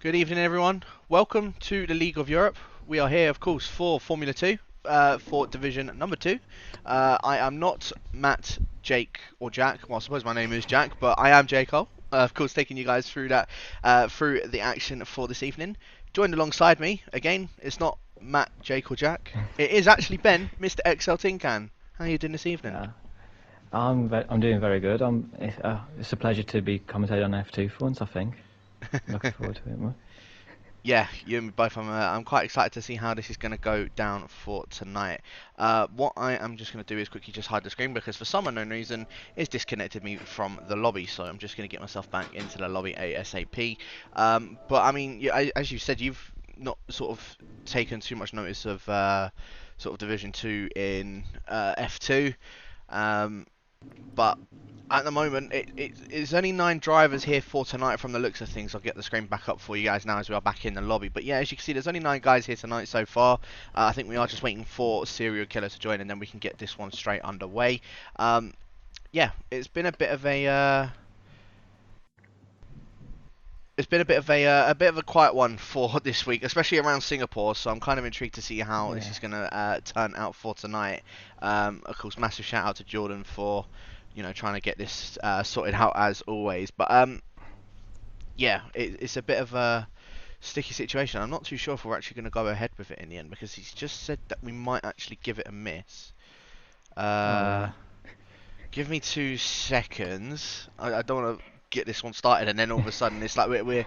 Good evening, everyone. Welcome to the League of Europe. We are here, of course, for Formula 2, for Division number 2. I am not Matt, Jake, or Jack. Well, I suppose my name is Jack, but I am Jacob. Of course, taking you guys through that, through the action for this evening. Joined alongside me, again, it's not Matt, Jake, or Jack. It is actually Ben, Mr. XL Tin Can. How are you doing this evening? Yeah, I'm doing very good. It's a pleasure to be commentating on F2 for once, I think. Looking forward to it more. Yeah, you and me both. I'm quite excited to see how this is going to go down for tonight. What I am just going to do is quickly just hide the screen because for some unknown reason it's disconnected me from the lobby. So I'm just going to get myself back into the lobby ASAP. But I mean, yeah, as you said, you've not sort of taken too much notice of sort of Division 2 in F2. Um, but at the moment, it's only 9 drivers here for tonight from the looks of things. I'll get the screen back up for you guys now as we are back in the lobby. But yeah, as you can see, there's only 9 guys here tonight so far. I think we are just waiting for Serial Killer to join and then we can get this one straight underway. Yeah, it's been a bit of a... It's been a bit of a quiet one for this week, especially around Singapore. So I'm kind of intrigued to see how this Yeah, is going to turn out for tonight. Of course, massive shout out to Jordan for trying to get this sorted out as always. But yeah, it's a bit of a sticky situation. I'm not too sure if we're actually going to go ahead with it in the end because he's just said that we might actually give it a miss. oh Uh, yeah, Give me 2 seconds. I don't want to get this one started and then all of a sudden it's like we're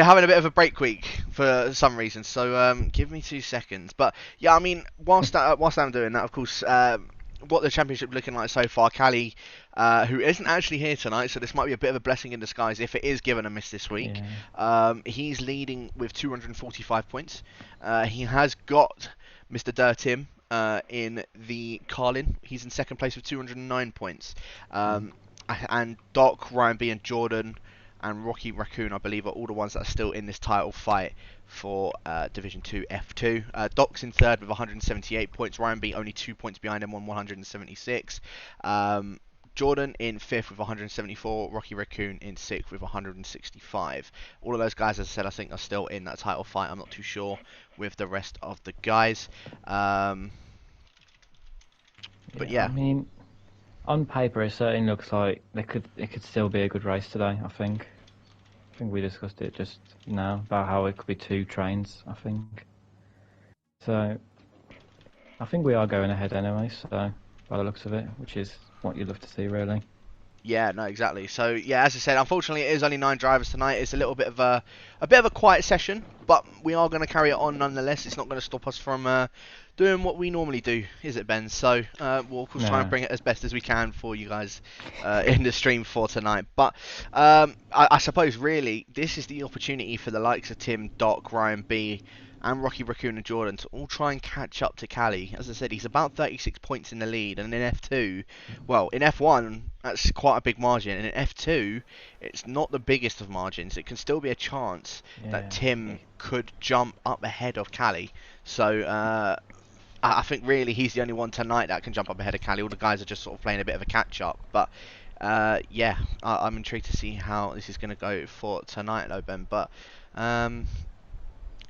having a bit of a break week for some reason. So give me 2 seconds. But yeah, I mean, whilst I'm doing that, of course, what the championship looking like so far, Callie, who isn't actually here tonight, so this might be a bit of a blessing in disguise if it is given a miss this week. yeah. He's leading with 245 points. He has got Mr. Dirtim in the Carlin. He's in second place with 209 points. Mm. And Doc, Ryan B, and Jordan and Rocky Raccoon, I believe, are all the ones that are still in this title fight for Division 2 F2. Doc's in third with 178 points. Ryan B only 2 points behind him on 176. Jordan in fifth with 174. Rocky Raccoon in sixth with 165. All of those guys, as I said, I think are still in that title fight. I'm not too sure with the rest of the guys. But Yeah, I yeah, mean, on paper it certainly looks like it could still be a good race today. I think we discussed it just now about how it could be 2 trains. I think so. I think we are going ahead anyway. So by the looks of it, which is what you'd love to see, really. yeah, no, exactly. So yeah, as I said, unfortunately, it is only 9 drivers tonight. It's a little bit of a quiet session, but we are going to carry it on nonetheless. It's not going to stop us from doing what we normally do, is it, Ben? So we'll of course try and No. bring it as best as we can for you guys in the stream for tonight. But I suppose really this is the opportunity for the likes of Tim, Doc, Ryan B, and Rocky Raccoon and Jordan to all try and catch up to Callie. As I said, he's about 36 points in the lead, and in F2, well, in F1, that's quite a big margin, and in F2, it's not the biggest of margins. It can still be a chance that Yeah. Tim could jump up ahead of Callie. So, I think really he's the only one tonight that can jump up ahead of Callie. All the guys are just sort of playing a bit of a catch-up, but yeah, I'm intrigued to see how this is going to go for tonight, though, Ben. But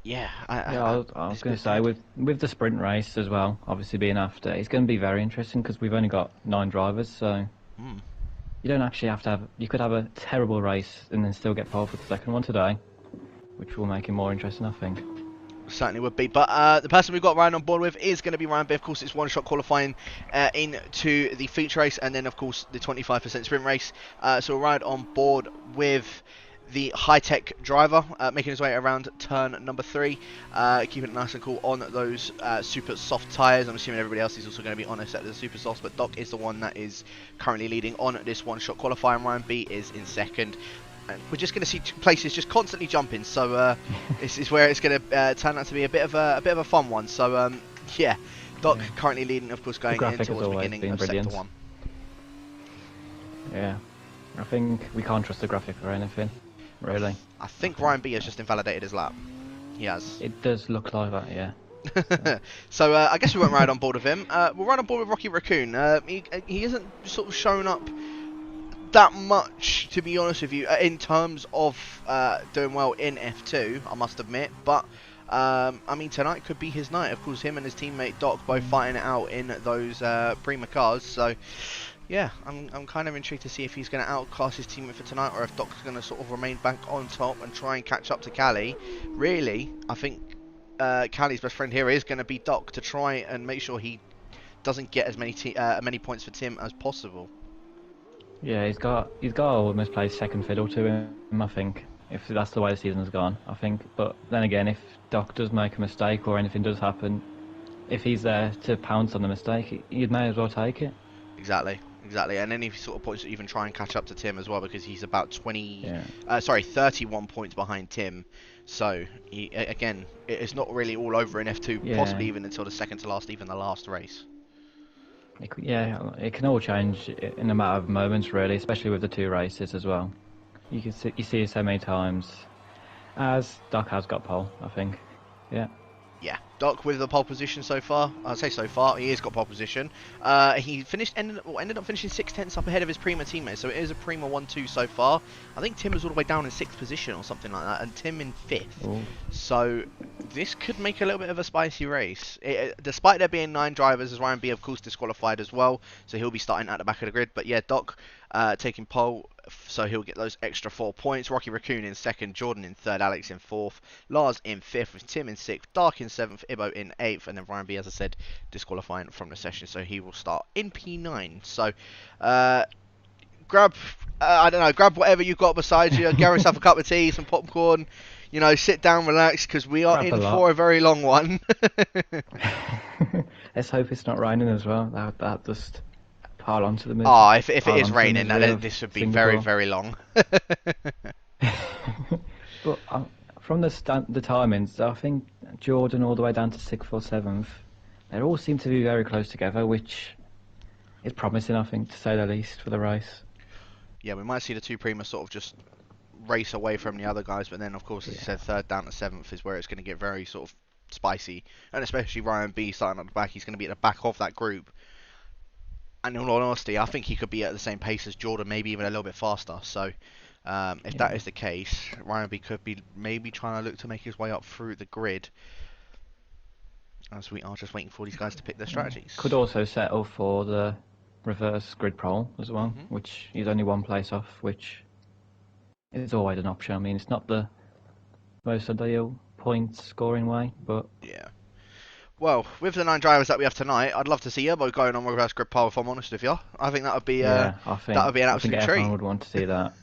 yeah, Yeah, I was it's going been to say with the sprint race as well, obviously being after, it's going to be very interesting because we've only got 9 drivers, so mm, you don't actually have to have. You could have a terrible race and then still get pole for the second one today, which will make it more interesting, I think. certainly would be. But the person we've got Ryan on board with is going to be Ryan B. Of course, it's one-shot qualifying into the feature race, and then of course the 25% sprint race. So Ryan on board with the high-tech driver, making his way around turn number 3, keeping it nice and cool on those super soft tyres. I'm assuming everybody else is also going to be on a set of the super softs, but Doc is the one that is currently leading on this one-shot qualifying. Ryan B is in second. And we're just going to see places just constantly jumping, so this is where it's going to turn out to be a bit of a fun one. So yeah, Doc Yeah. currently leading, of course, The going in graphic has towards the always beginning been of brilliant. sector 1. Yeah, I think we can't trust the graphic or anything, really. I I think think Ryan B has just invalidated his lap. He has. it does look like that, yeah. So, So I guess we won't ride on board with him. We'll ride on board with Rocky Raccoon. He hasn't sort of shown up that much, to be honest with you, in terms of doing well in F2, I must admit. But I mean, tonight could be his night. Of course, him and his teammate Doc both fighting it out in those Prima cars. So yeah, I'm kind of intrigued to see if he's going to outclass his teammate for tonight, or if Doc's going to sort of remain back on top and try and catch up to Callie. Really, I think Callie's best friend here is going to be Doc, to try and make sure he doesn't get as many points for Tim as possible. Yeah, he's got to almost play second fiddle to him, I think, if that's the way the season has gone, I think. But then again, if Doc does make a mistake or anything does happen, if he's there to pounce on the mistake, you may as well take it. Exactly. And any sort of points to even try and catch up to Tim as well, because he's about 31 points behind Tim. So again, it's not really all over in F2, possibly even until the second to last, even the last race. It can all change in a matter of moments, really, especially with the two races as well. You see it so many times. As Doc has got pole, I think. Yeah, Doc with the pole position so far. I'd say so far, he has got pole position. He ended up finishing 6/10 up ahead of his Prima teammate, so it is a Prima 1-2 so far. I think Tim was all the way down in 6th position or something like that, and Tim in 5th. Ooh. So this could make a little bit of a spicy race. Despite there being 9 drivers, as Ryan B of course disqualified as well, so he'll be starting at the back of the grid. But yeah, Doc taking pole, so he'll get those extra 4 points. Rocky Raccoon in 2nd, Jordan in 3rd, Alex in 4th, Lars in 5th, with Tim in 6th, Dark in 7th, Ibo in 8th, and then Ryan B, as I said, disqualifying from the session, so he will start in P9. So grab whatever you've got beside you, get yourself a cup of tea, some popcorn, you know, sit down, relax, because we are in for a very long one. Let's hope it's not raining as well. That just pile onto the moon. Oh, if it is raining, this would be very, very long. But from the timings, I think Jordan all the way down to 6th or 7th, they all seem to be very close together, which is promising, I think, to say the least, for the race. Yeah, we might see the two Prima sort of just race away from the other guys, but then, of course, as you said, 3rd down to 7th is where it's going to get very sort of spicy, and especially Ryan B starting at the back. He's going to be at the back of that group. And in all honesty, I think he could be at the same pace as Jordan, maybe even a little bit faster. So if that is the case, Ryan B could be maybe trying to look to make his way up through the grid, as we are just waiting for these guys to pick their strategies. Could also settle for the reverse grid pole as well, which is only 1 place off, which is always an option. I mean, it's not the most ideal point scoring way, but yeah. Well, with the 9 drivers that we have tonight, I'd love to see Yerbo going on reverse grid pole, if I'm honest with you. I think that would be an absolute treat. Everyone would want to see that.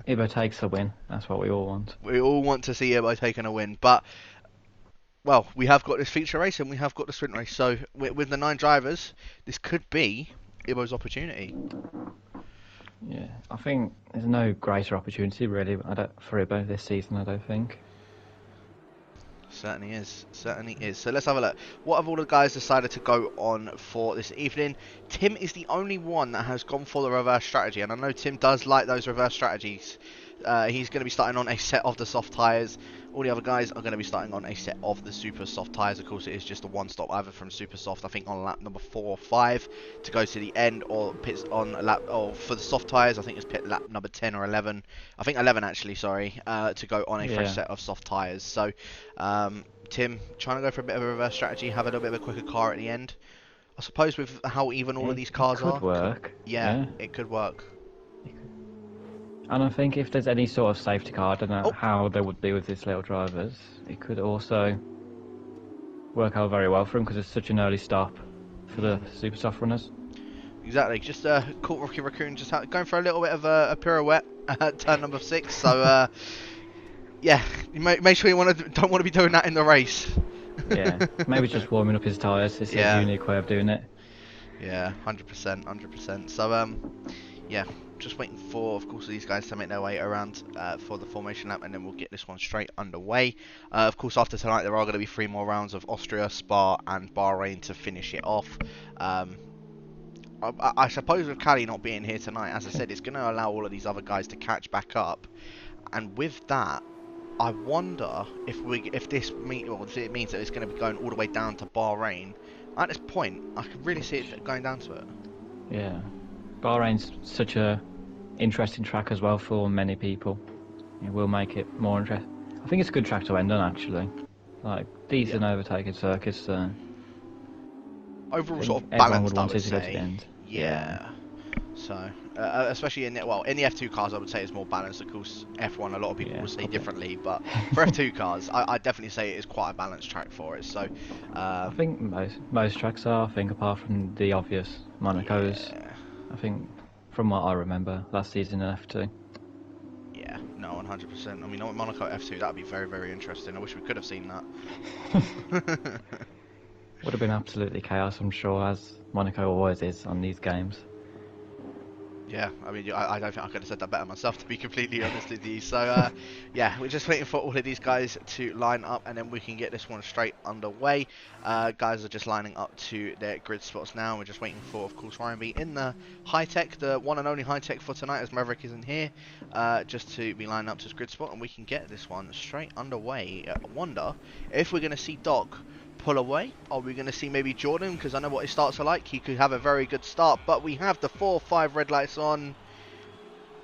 Yerbo takes a win. That's what we all want. We all want to see Yerbo taking a win, but well, we have got this feature race and we have got the sprint race. So with the 9 drivers, this could be Yerbo's opportunity. Yeah, I think there's no greater opportunity really for Yerbo this season, I don't think. Certainly is. So let's have a look. What have all the guys decided to go on for this evening? Tim is the only one that has gone for the reverse strategy, and I know Tim does like those reverse strategies. He's going to be starting on a set of the soft tyres. All the other guys are going to be starting on a set of the super soft tyres. Of course, it is just a one stop either from super soft, I think on lap number 4 or 5 to go to the end, or pits on lap, or for the soft tyres, I think it's pit lap number 10 or 11. I think 11 actually, sorry, to go on a fresh set of soft tyres. So Tim trying to go for a bit of a reverse strategy, have a little bit of a quicker car at the end. I suppose with how even all of these cars are, could work. Yeah, it could work. And I think if there's any sort of safety car, I don't know how there would be with these little drivers, it could also work out very well for him because it's such an early stop for the super soft runners. Exactly, just caught Rocky Raccoon just going for a little bit of a pirouette at turn number 6. So yeah, make sure you don't want to be doing that in the race. Yeah, maybe just warming up his tyres. It's a unique way of doing it. Yeah, 100%. So yeah, just waiting for, of course, these guys to make their way around for the formation lap, and then we'll get this one straight underway. Of course, after tonight, there are going to be 3 more rounds of Austria, Spa, and Bahrain to finish it off. I suppose with Callie not being here tonight, as I said, it's going to allow all of these other guys to catch back up, and with that, I wonder if it means that it's going to be going all the way down to Bahrain. At this point, I can really see it going down to it. Yeah. Bahrain's such a interesting track as well for many people. It will make it more interesting. I think it's a good track to end on, actually. Like, decent overtaking circuits. So Overall I sort think of everyone would balanced, I want would it to go to the say. end. Yeah. So, especially in the F2 cars, I would say it's more balanced. Of course, F1, a lot of people will say probably. differently, but for F2 cars, I definitely say it is quite a balanced track for it. So, I think most tracks are. I think apart from the obvious Monaco's. yeah, I think from what I remember last season in F2. yeah, no, 100%. I mean, Monaco F2, that'd be very, very interesting. I wish we could have seen that. Would have been absolutely chaos, I'm sure, as Monaco always is on these games. Yeah, I mean, I don't think I could have said that better myself, to be completely honest with you. So, yeah, we're just waiting for all of these guys to line up, and then we can get this one straight underway. Guys are just lining up to their grid spots now. We're just waiting for, of course, Ryan B in the high-tech, the one and only high-tech for tonight, as Maverick isn't here, just to be lining up to his grid spot, and we can get this one straight underway. I wonder if we're going to see Doc pull away. Are we going to see maybe Jordan? Because I know what his starts are like. He could have a very good start, but we have the 4-5 red lights on.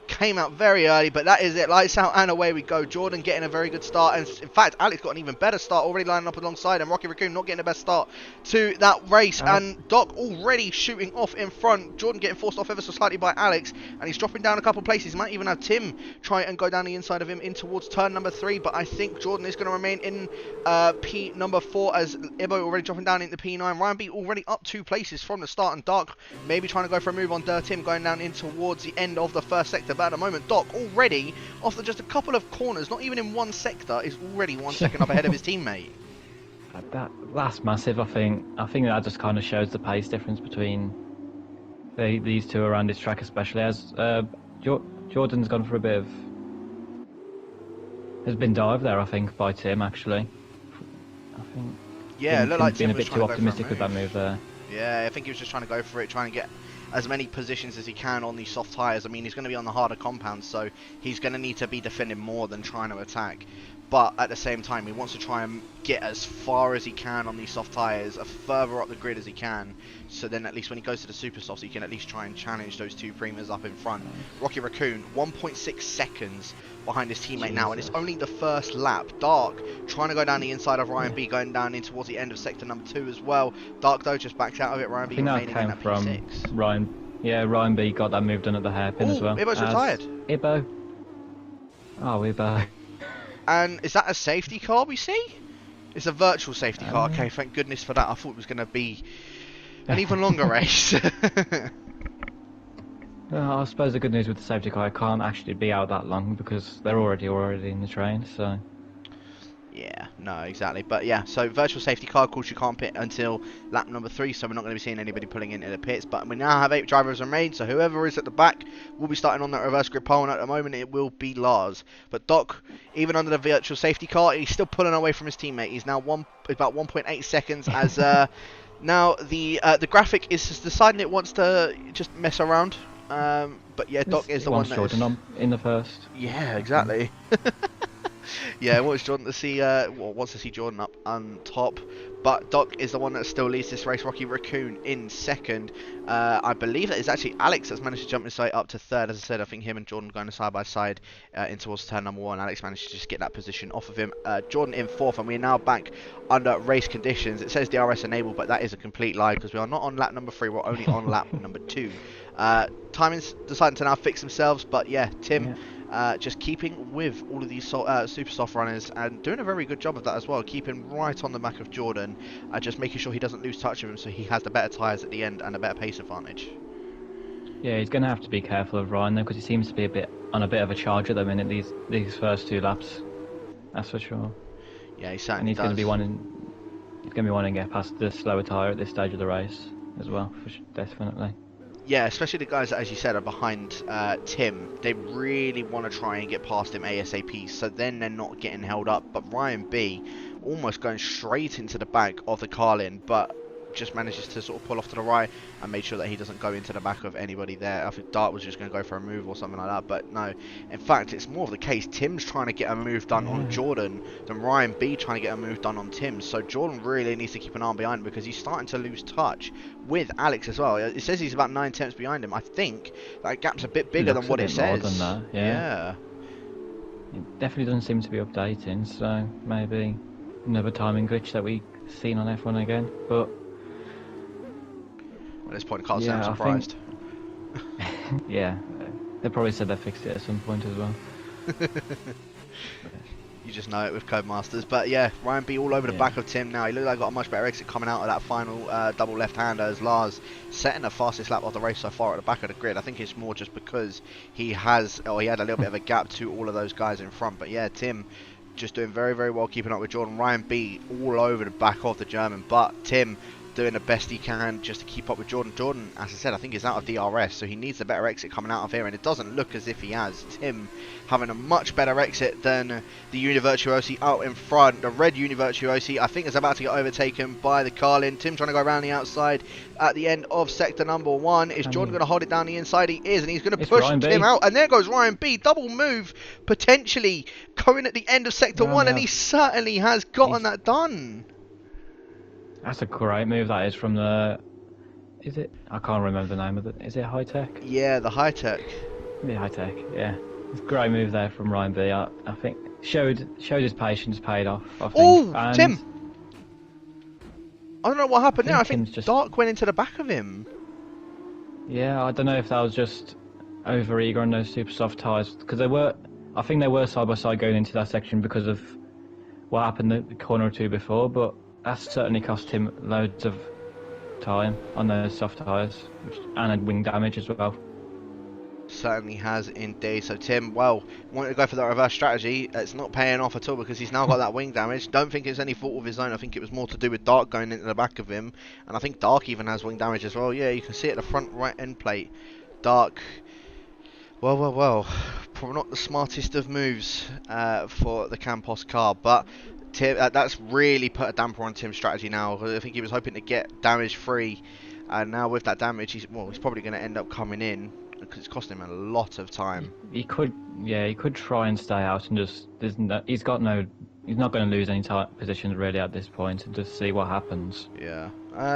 Came out very early, but that is it. Lights out and away we go. Jordan getting a very good start, and in fact Alex got an even better start, already lining up alongside him. Rocky Raccoon not getting the best start to that race, and Doc already shooting off in front. Jordan getting forced off ever so slightly by Alex, and he's dropping down a couple of places. He might even have Tim try and go down the inside of him in towards turn number 3, but I think Jordan is going to remain in P number 4 as Ibo already dropping down into P9. Ryan B already up 2 places from the start, and Doc maybe trying to go for a move on Tim going down in towards the end of the first sector. But at the moment, Doc already, after just a couple of corners, not even in one sector, is already 1 second up ahead of his teammate. That's massive. I think that just kind of shows the pace difference between these two around this track, especially as Jordan's gone for a bit of. Has been dived there, I think, by Tim actually. I think. Yeah, it looked like Tim being a was bit too optimistic with that move there. Yeah, I think he was just trying to go for it, trying to get as many positions as he can on these soft tyres. I mean, he's going to be on the harder compounds, so he's going to need to be defending more than trying to attack. But at the same time, he wants to try and get as far as he can on these soft tyres, as further up the grid as he can, so then at least when he goes to the super softs, he can at least try and challenge those 2 Primas up in front. Rocky Raccoon, 1.6 seconds behind his teammate now, and it's only the first lap. Dark trying to go down the inside of Ryan B, going down in towards the end of sector number 2 as well. Dark though just backed out of it. Ryan B remaining in that P6. Ryan B got that move done at the hairpin as well. Ibo's retired. Ibo. Oh, Ibo. And is that a safety car we see? It's a virtual safety car. Okay, thank goodness for that. I thought it was going to be an even longer race. I suppose the good news with the safety car, it can't actually be out that long because they're already in the train, so... Yeah, no, exactly. But yeah, so virtual safety car, of course, you can't pit until lap number 3, so we're not going to be seeing anybody pulling into the pits. But we now have 8 drivers remain, so whoever is at the back will be starting on that reverse grid pole, and at the moment it will be Lars. But Doc, even under the virtual safety car, he's still pulling away from his teammate. He's now about 1.8 seconds as now the graphic is just deciding it wants to just mess around. But yeah, Doc is the one that Jordan on in the first. Yeah, exactly. Yeah, wants Jordan to see wants to see Jordan up on top, but Doc is the one that still leads this race. Rocky Raccoon in second. I believe that it's actually Alex that's managed to jump his way up to third. As I said, I think him and Jordan going side by side in towards turn number 1. Alex managed to just get that position off of him. Jordan in 4th, and we're now back under race conditions. It says DRS enabled, but that is a complete lie because we are not on lap number 3. We're only on lap number 2. Timing's deciding to now fix themselves, but yeah, Tim. Yeah. Just keeping with all of these super soft runners and doing a very good job of that as well, keeping right on the back of Jordan, just making sure he doesn't lose touch of him so he has the better tyres at the end and a better pace advantage. Yeah, he's going to have to be careful of Ryan though, because he seems to be on a bit of a charge at the minute these first 2 laps. That's for sure. Yeah, he certainly does. He's going to be wanting to get past the slower tyre at this stage of the race as well, definitely. Yeah, especially the guys that, as you said, are behind Tim. They really want to try and get past him ASAP, so then they're not getting held up. But Ryan B almost going straight into the back of the Carlin, but just manages to sort of pull off to the right and made sure that he doesn't go into the back of anybody there. I think Dart was just going to go for a move or something like that, but no. In fact, it's more of the case Tim's trying to get a move done on Jordan than Ryan B trying to get a move done on Tim. So Jordan really needs to keep an arm behind him because he's starting to lose touch with Alex as well. It says he's about 9 tenths behind him. I think that gap's a bit bigger than what it says. More than that, yeah. It definitely doesn't seem to be updating, so maybe another timing glitch that we've seen on F1 again, but at this point, I can't say I'm surprised. Yeah, they probably said they fixed it at some point as well. You just know it with Codemasters. But yeah, Ryan B all over the back of Tim now. He looks like got a much better exit coming out of that final double left-hander as Lars setting the fastest lap of the race so far at the back of the grid. I think it's more just because he had a little bit of a gap to all of those guys in front. But yeah, Tim just doing very, very well keeping up with Jordan. Ryan B all over the back of the German, but Tim doing the best he can just to keep up with Jordan. Jordan, as I said, I think is out of DRS, so he needs a better exit coming out of here, and it doesn't look as if he has. Tim having a much better exit than the Univirtuosi out in front. The red Univirtuosi, I think, is about to get overtaken by the Carlin. Tim trying to go around the outside at the end of sector number 1. Is Jordan going to hold it down the inside? He is, and he's going to push Tim out, and there goes Ryan B. Double move, potentially going at the end of sector 1, and he certainly has gotten that done. That's a great move that is from the... Is it? I can't remember the name of it. Is it High Tech? Yeah, the High Tech. The High Tech, yeah. It's a great move there from Ryan B. I think showed his patience, paid off. Oh, Tim! I don't know what happened there. I think Dark went into the back of him. Yeah, I don't know if that was just over eager on those super soft tyres, because I think they were side by side going into that section because of what happened the corner or two before, but that's certainly cost him loads of time on those soft tyres, and wing damage as well. Certainly has indeed. So Tim, well, wanted to go for the reverse strategy. It's not paying off at all because he's now got that wing damage. Don't think it's any fault of his own. I think it was more to do with Dark going into the back of him, and I think Dark even has wing damage as well. Yeah, you can see it at the front right end plate. Dark, well, probably not the smartest of moves for the Campos car, but Tim, that's really put a damper on Tim's strategy now. I think he was hoping to get damage free, and now with that damage, he's probably going to end up coming in because it's costing him a lot of time. He could try and stay out and just he's not going to lose any positions really at this point, and just see what happens. Yeah,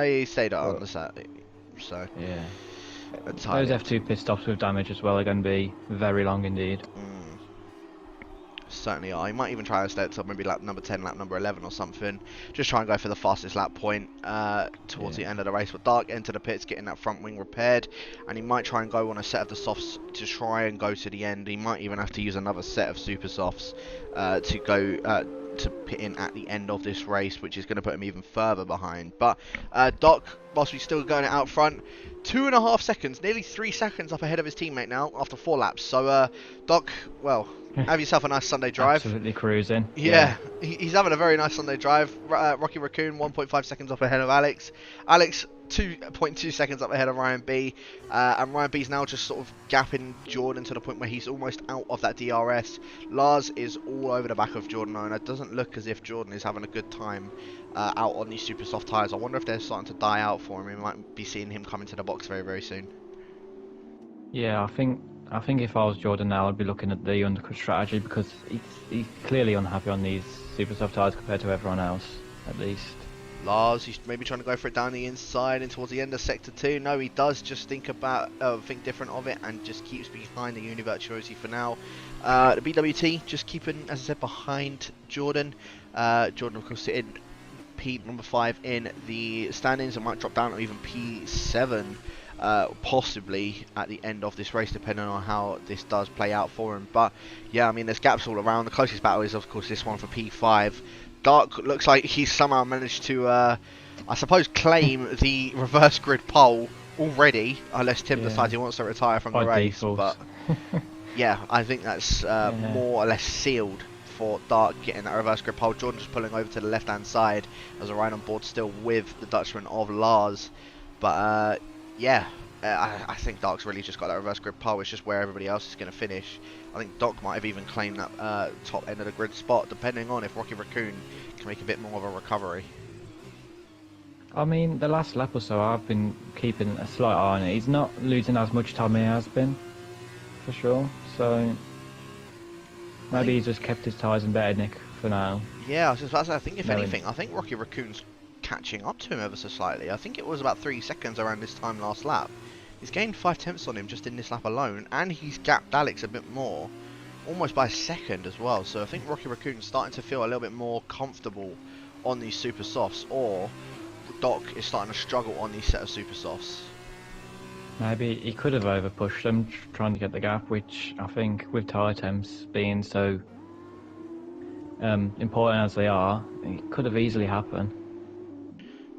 he stayed on the set, so yeah. Those F2 pit stops with damage as well are going to be very long indeed. Certainly are. He might even try to stay up maybe lap number 10, lap number 11 or something. Just try and go for the fastest lap point towards the end of the race. But Dark into the pits, getting that front wing repaired. And he might try and go on a set of the softs to try and go to the end. He might even have to use another set of super softs to go to pit in at the end of this race, which is going to put him even further behind. But Doc, whilst we're still going out front, 2.5 seconds, nearly 3 seconds up ahead of his teammate now after 4 laps. So Doc, well, have yourself a nice Sunday drive. Absolutely cruising. Yeah, he's having a very nice Sunday drive. Rocky Raccoon 1.5 seconds up ahead of Alex. Alex 2.2 seconds up ahead of Ryan B. And Ryan B's now just sort of gapping Jordan to the point where he's almost out of that DRS. Lars is all over the back of Jordan now, and it doesn't look as if Jordan is having a good time out on these super soft tyres. I wonder if they're starting to die out for him. We might be seeing him come into the box very, very soon. Yeah, I think if I was Jordan now, I'd be looking at the undercut strategy, because he's clearly unhappy on these super soft tyres compared to everyone else, at least. Lars, he's maybe trying to go for it down the inside and towards the end of sector 2. No, he does just think different of it and just keeps behind the Univirtuosi for now. The BWT just keeping, as I said, behind Jordan. Jordan, of course, sitting number 5 in the standings and might drop down to even P7. Possibly at the end of this race, depending on how this does play out for him. But yeah, I mean, there's gaps all around. The closest battle is, of course, this one for P5. Dark looks like he's somehow managed to, I suppose, claim the reverse grid pole already, unless Tim decides he wants to retire from the race. But yeah, I think that's more or less sealed for Dark getting that reverse grid pole. Jordan just pulling over to the left-hand side as a ride on board still with the Dutchman of Lars. But yeah, I think Dark's really just got that reverse grid pole. It's just where everybody else is going to finish. I think Doc might have even claimed that top end of the grid spot, depending on if Rocky Raccoon can make a bit more of a recovery. I mean, the last lap or so, I've been keeping a slight eye on it. He's not losing as much time he has been, for sure. So maybe he's just kept his tyres in better nick for now. Yeah, I was just about to say, I think if No, anything, I think Rocky Raccoon's catching up to him ever so slightly. I think it was about 3 seconds around this time last lap. He's gained 5 tenths on him just in this lap alone, and he's gapped Alex a bit more, almost by a second as well. So I think Rocky Raccoon's starting to feel a little bit more comfortable on these super softs, or Doc is starting to struggle on these set of super softs. Maybe he could have overpushed them, trying to get the gap, which I think with tyre temps being so important as they are, it could have easily happened.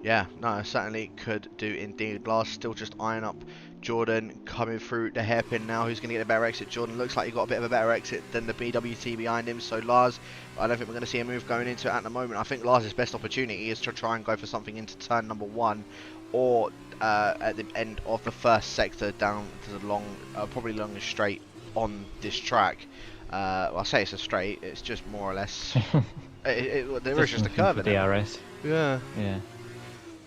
Yeah, no, certainly could do indeed. Lars still just eyeing up Jordan coming through the hairpin now. Who's going to get a better exit? Jordan looks like he got a bit of a better exit than the BWT behind him. So Lars, I don't think we're going to see a move going into it at the moment. I think Lars' best opportunity is to try and go for something into turn number 1, or at the end of the first sector down to the long, probably longest straight on this track. Well, I say it's a straight. It's just more or less. There is just a curve in it. DRS. Yeah. Yeah.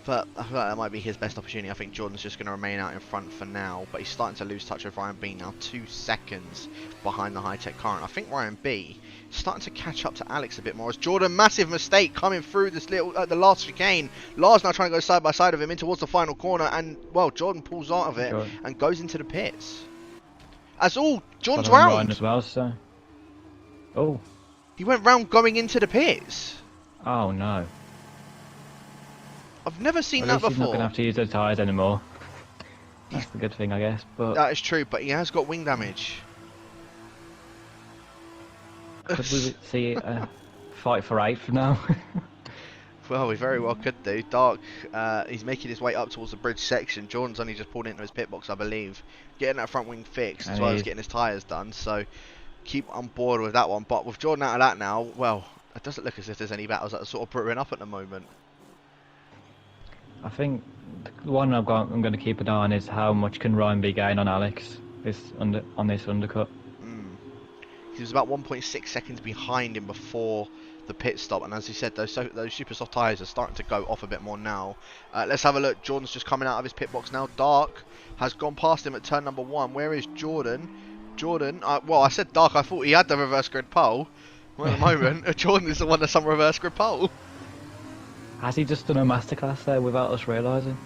But I feel like that might be his best opportunity. I think Jordan's just going to remain out in front for now, but he's starting to lose touch with Ryan B now, 2 seconds behind the high-tech current. I think Ryan B is starting to catch up to Alex a bit more. As Jordan, massive mistake coming through this little the last chicane. Lars now trying to go side by side of him in towards the final corner, and well, Jordan pulls out of it and goes into the pits. As all Jordan's round as well, so. Oh. He went round going into the pits. Oh no. I've never seen At that least before. He's not going to have to use the tyres anymore. That's the good thing, I guess. But that is true, but he has got wing damage. could we see a fight for 8th now? Well, we very well could do. Dark, he's making his way up towards the bridge section. Jordan's only just pulled into his pit box, I believe. Getting that front wing fixed, as well as getting his tyres done. So, keep on board with that one. But with Jordan out of that now, well, it doesn't look as if there's any battles that are sort of brewing up at the moment. I think the one I'm going to keep an eye on is how much can Ryan B gain on Alex on this undercut. He was about 1.6 seconds behind him before the pit stop, and as he said, those super soft tyres are starting to go off a bit more now. Let's have a look. Jordan's just coming out of his pit box now. Dark has gone past him at turn number 1. Where is Jordan? Jordan, well, I said Dark, I thought he had the reverse grid pole. Well, at the moment, Jordan is the one that's on reverse grid pole. Has he just done a masterclass there without us realising?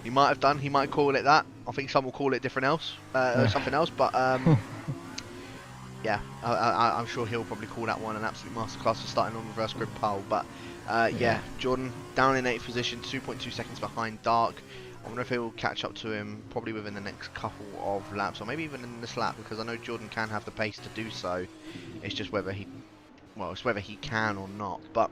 He might have done. He might call it that. I think some will call it something else. But yeah, I'm sure he'll probably call that one an absolute masterclass for starting on reverse grid pole. But yeah, Jordan down in 8th position, 2.2 seconds behind Dark. I wonder if he'll catch up to him probably within the next couple of laps, or maybe even in this lap, because I know Jordan can have the pace to do so. It's just whether he can or not. But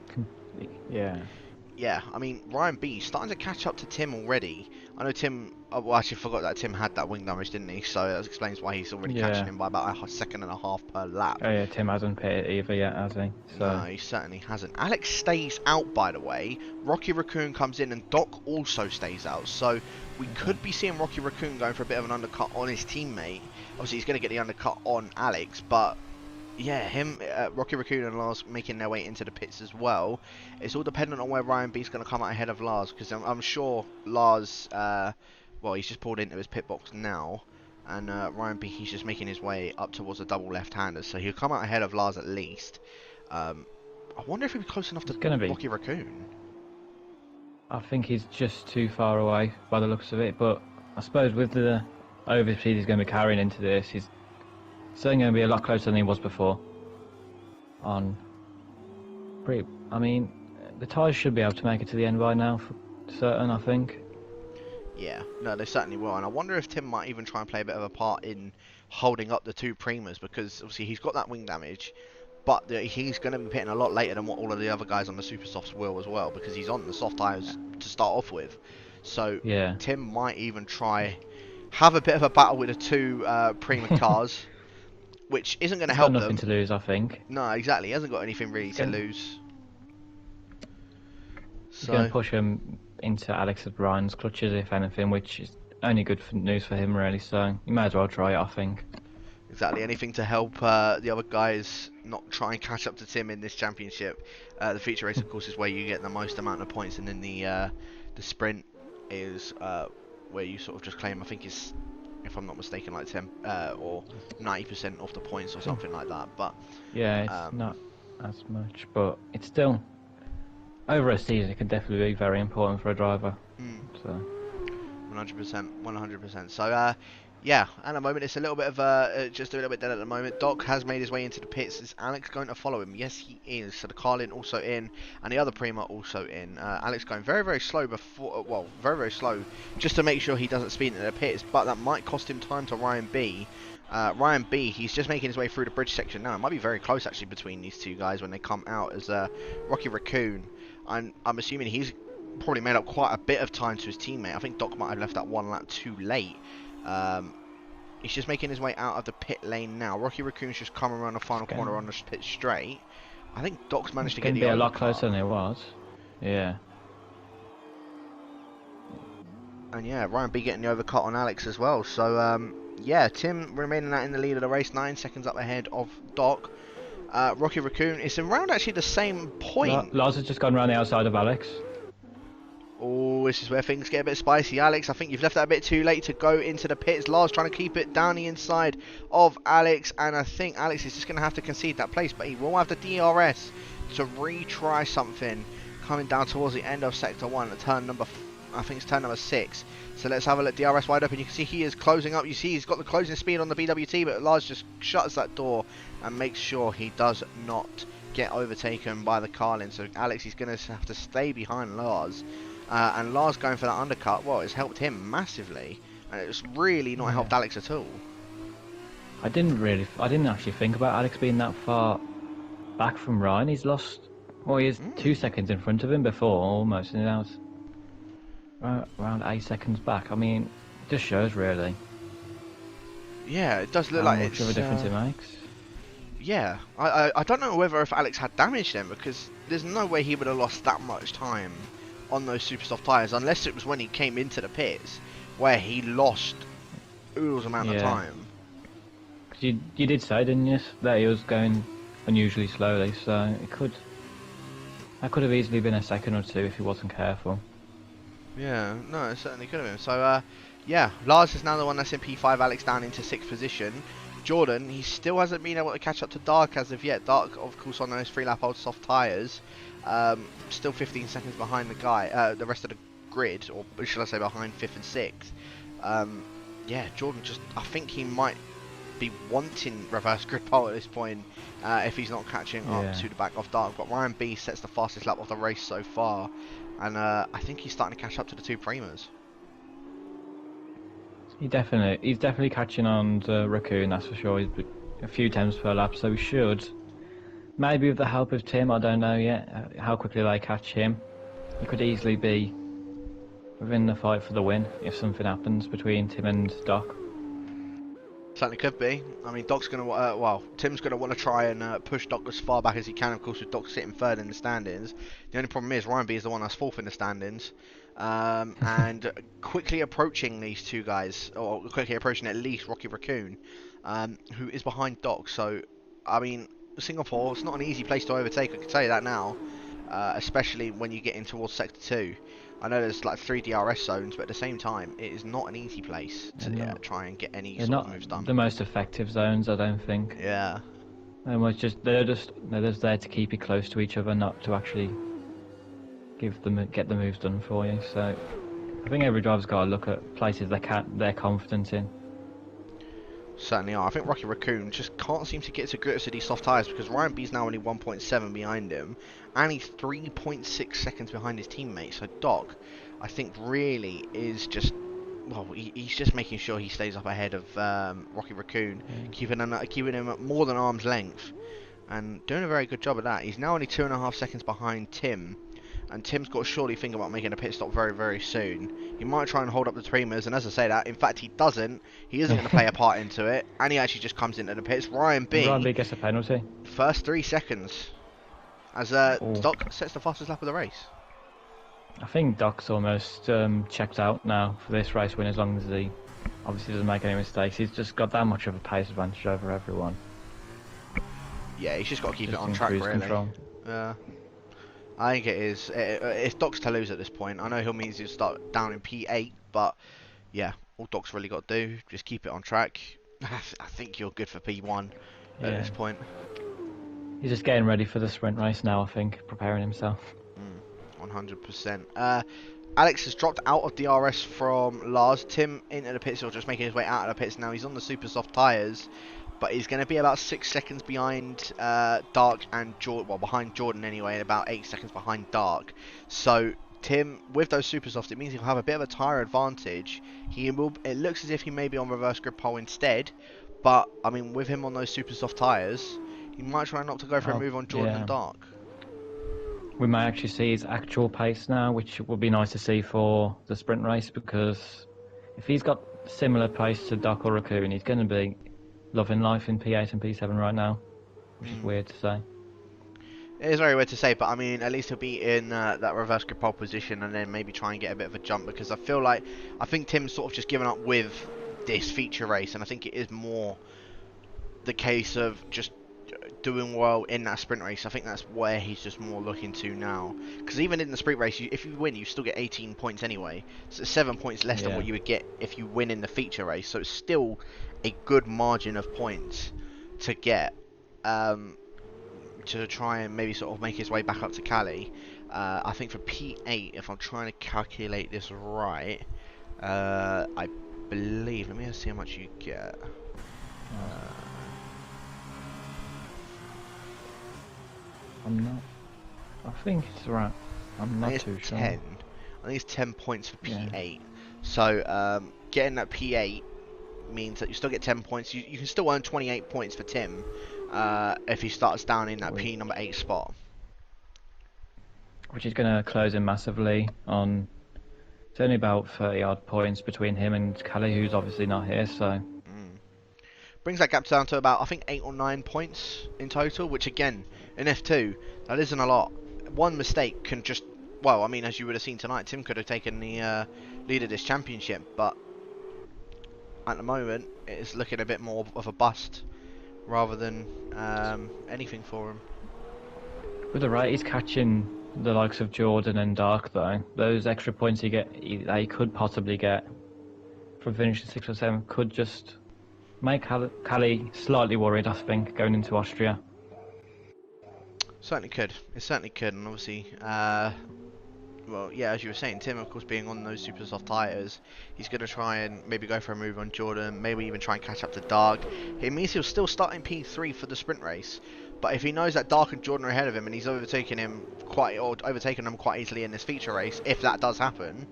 yeah, I mean, Ryan B starting to catch up to Tim already. I know Tim, well, I actually forgot that Tim had that wing damage, didn't he? So that explains why he's already catching him by about a second and a half per lap. Oh yeah, Tim hasn't pitted either yet, has he? So. No, he certainly hasn't. Alex stays out, by the way. Rocky Raccoon comes in, and Doc also stays out. So we could be seeing Rocky Raccoon going for a bit of an undercut on his teammate. Obviously, he's going to get the undercut on Alex, but yeah, Rocky Raccoon and Lars making their way into the pits as well. It's all dependent on where Ryan B's going to come out ahead of Lars, because I'm sure Lars, well, he's just pulled into his pit box now, and Ryan B, he's just making his way up towards a double left-hander, so he'll come out ahead of Lars at least. I wonder if he'll be close enough to Rocky Raccoon. I think he's just too far away by the looks of it, but I suppose with the overspeed he's going to be carrying into this, he's certainly going to be a lot closer than he was before. I mean, the tyres should be able to make it to the end by now, for certain, I think. Yeah, no, they certainly will. And I wonder if Tim might even try and play a bit of a part in holding up the 2 Primas, because obviously he's got that wing damage, but he's going to be pitting a lot later than what all of the other guys on the super softs will as well, because he's on the soft tyres to start off with. So yeah, Tim might even have a bit of a battle with the 2 Prima cars. Which isn't going to help them. Nothing to lose, I think. No, exactly. He hasn't got anything really to lose. He's going to push him into Alex Ryan's clutches, if anything, which is only good news for him, really. So you might as well try it, I think. Exactly. Anything to help the other guys not try and catch up to Tim in this championship. The feature race, of course, is where you get the most amount of points, and then the sprint is where you sort of just claim. I think it's, if I'm not mistaken, like 10 or 90% of the points or something like that. But Yeah, it's not as much, but it's still over a season. It can definitely be very important for a driver. So 100%, 100%. So, yeah, at the moment it's a little bit of just a little bit dead at the moment. Doc has made his way into the pits. Is Alex going to follow him? Yes, he is. So the Carlin also in, and the other Prima also in. Alex going very, very slow before, well, very, very slow, just to make sure he doesn't speed into the pits. But that might cost him time to Ryan B. Ryan B, he's just making his way through the bridge section now. It might be very close actually between these two guys when they come out. As Rocky Raccoon, I'm assuming he's probably made up quite a bit of time to his teammate. I think Doc might have left that one lap too late. He's just making his way out of the pit lane now. Rocky Raccoon's just come around the final corner on the pit straight. I think Doc's managed to get the be a lot overcut. closer than it was. Yeah. And yeah, Ryan B getting the overcut on Alex as well. So yeah, Tim remaining in the lead of the race, 9 seconds up ahead of Doc. Rocky Raccoon is around actually the same point. Lars has just gone around the outside of Alex. Oh, this is where things get a bit spicy. Alex, I think you've left that a bit too late to go into the pits. Lars trying to keep it down the inside of Alex, and I think Alex is just going to have to concede that place, but he will have the DRS to retry something coming down towards the end of Sector 1 at turn number, I think it's turn number 6. So let's have a look. DRS wide open. You can see he is closing up. You see he's got the closing speed on the BWT, but Lars just shuts that door and makes sure he does not get overtaken by the Carlin. So Alex is going to have to stay behind Lars. And Lars going for that undercut, well, it's helped him massively, and it's really not helped Alex at all. I didn't actually think about Alex being that far back from Ryan. He's lost, well, he is 2 seconds in front of him before, almost, and now it's around 8 seconds back. I mean, it just shows, really. Yeah, it does look like it's... How much of a difference it makes. Yeah, I don't know whether if Alex had damage then, because there's no way he would have lost that much time on those super soft tyres, unless it was when he came into the pits where he lost oodles amount of time. Cause you did say, didn't you, that he was going unusually slowly, so that could have easily been a second or two if he wasn't careful. Yeah, no, it certainly could have been. So yeah, Lars is now the one that's in P5, Alex down into 6th position. Jordan, he still hasn't been able to catch up to Dark as of yet. Dark, of course, on those 3-lap old soft tyres. Still 15 seconds behind the guy, the rest of the grid, or should I say behind 5th and 6th. Yeah, Jordan just, I think he might be wanting reverse grid pole at this point if he's not catching up to the back of Dark. But Ryan B sets the fastest lap of the race so far, and I think he's starting to catch up to the two Primas. He's definitely catching on to Raccoon, that's for sure. He's a few times per lap, so he should. Maybe with the help of Tim, I don't know yet how quickly they catch him. He could easily be within the fight for the win if something happens between Tim and Doc. Certainly could be. I mean, Doc's going to, well, Tim's going to want to try and push Doc as far back as he can, of course, with Doc sitting third in the standings. The only problem is Ryan B is the one that's fourth in the standings. And quickly approaching these two guys, or quickly approaching at least Rocky Raccoon, who is behind Doc. So, I mean, Singapore, it's not an easy place to overtake, I can tell you that now, especially when you get in towards Sector 2. I know there's like 3 DRS zones, but at the same time, it is not an easy place to try and get any sort of moves done. The most effective zones, I don't think. Yeah. They're just there to keep you close to each other, not to actually get the moves done for you. So I think every driver's got to look at places they're confident in. Certainly are. I think Rocky Raccoon just can't seem to get to grips with these soft tyres, because Ryan B's now only 1.7 behind him, and he's 3.6 seconds behind his teammate. So Doc, I think, really is just, well, he's just making sure he stays up ahead of Rocky Raccoon, keeping him at more than arm's length, and doing a very good job of that. He's now only 2.5 seconds behind Tim. And Tim's got to surely think about making a pit stop very, very soon. He might try and hold up the Primas, and as I say that, in fact he doesn't. He isn't going to play a part into it, and he actually just comes into the pits. Ryan B gets a penalty. First 3 seconds, as Doc sets the fastest lap of the race. I think Doc's almost checked out now for this race win, as long as he obviously doesn't make any mistakes. He's just got that much of a pace advantage over everyone. Yeah, he's just got to keep Just it on in track, cruise really. control. I think it is. It's Doc's to lose at this point. I know he'll mean to start down in P8, but yeah, all Doc's really got to do, just keep it on track. I think you're good for P1 at Yeah. this point. He's just getting ready for the sprint race now, I think, preparing himself. 100%. Alex has dropped out of DRS from Lars. Tim into the pits, or just making his way out of the pits now. He's on the super soft tyres, but he's going to be about 6 seconds behind Dark and Jordan. Well, behind Jordan anyway, and about 8 seconds behind Dark. So Tim, with those super softs, it means he'll have a bit of a tyre advantage. He will. It looks as if he may be on reverse grip pole instead, but I mean, with him on those super soft tyres, he might try not to go for a move on Jordan and Dark. We may actually see his actual pace now, which would be nice to see for the sprint race, because if he's got similar pace to Doc or Raccoon, he's going to be loving life in P8 and P7 right now, which is weird to say. It is very weird to say, but I mean, at least he'll be in that reverse grip pole position, and then maybe try and get a bit of a jump, because I think Tim's sort of just given up with this feature race, and I think it is more the case of just doing well in that sprint race. I think that's where he's just more looking to now, because even in the sprint race, if you win, you still get 18 points anyway, so 7 points less than what you would get if you win in the feature race, so it's still a good margin of points to get to try and maybe sort of make his way back up to Cali. I think for P8, if I'm trying to calculate this right, I believe, let me just see how much you get. I'm not. I think it's right. I'm not too sure. 10. I think it's 10 points for P8. Yeah. So getting that P8 means that you still get 10 points. You can still earn 28 points for Tim if he starts down in that P number 8 spot. Which is going to close him massively on. It's only about 30 odd points between him and Cali, who's obviously not here, so. Brings that gap down to about, I think, 8 or 9 points in total, which again, in F2, that isn't a lot. One mistake can just, well, I mean, as you would have seen tonight, Tim could have taken the lead of this championship, but at the moment, it's looking a bit more of a bust rather than anything for him. With the right, he's catching the likes of Jordan and Dark, though. Those extra points they could possibly get from finishing 6 or 7 could just make Cali slightly worried, I think, going into Austria. Certainly could. It certainly could, and obviously, well, yeah, as you were saying, Tim, of course, being on those super soft tyres, he's going to try and maybe go for a move on Jordan, maybe even try and catch up to Dark. It means he'll still start in P3 for the sprint race, but if he knows that Dark and Jordan are ahead of him and he's overtaken them quite easily in this feature race, if that does happen,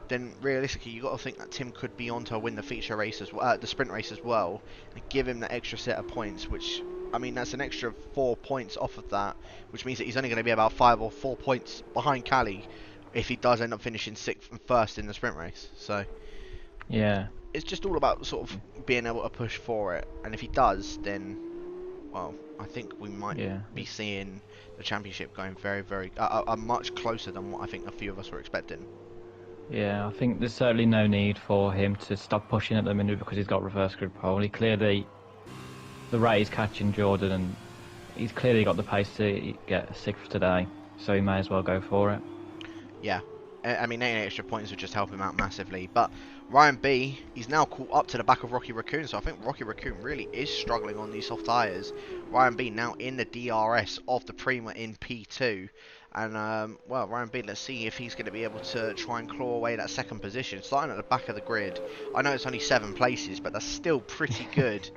then realistically you've got to think that Tim could be on to win the feature race as well, the sprint race as well, and give him that extra set of points, which, I mean, that's an extra 4 points off of that, which means that he's only going to be about 5 or 4 points behind Cali if he does end up finishing 6th and 1st in the sprint race. So yeah, it's just all about sort of being able to push for it, and if he does, then, well, I think we might be seeing the championship going very, very much closer than what I think a few of us were expecting. Yeah, I think there's certainly no need for him to stop pushing at the minute because he's got reverse grid pole. He clearly, the rate is catching Jordan, and he's clearly got the pace to get 6th today, so he may as well go for it. Yeah, I mean, 8 extra points would just help him out massively, but Ryan B, he's now caught up to the back of Rocky Raccoon, so I think Rocky Raccoon really is struggling on these soft tyres. Ryan B now in the DRS of the Prima in P2. And, well, Ryan B, let's see if he's going to be able to try and claw away that 2nd position. Starting at the back of the grid. I know it's only 7 places, but that's still pretty good,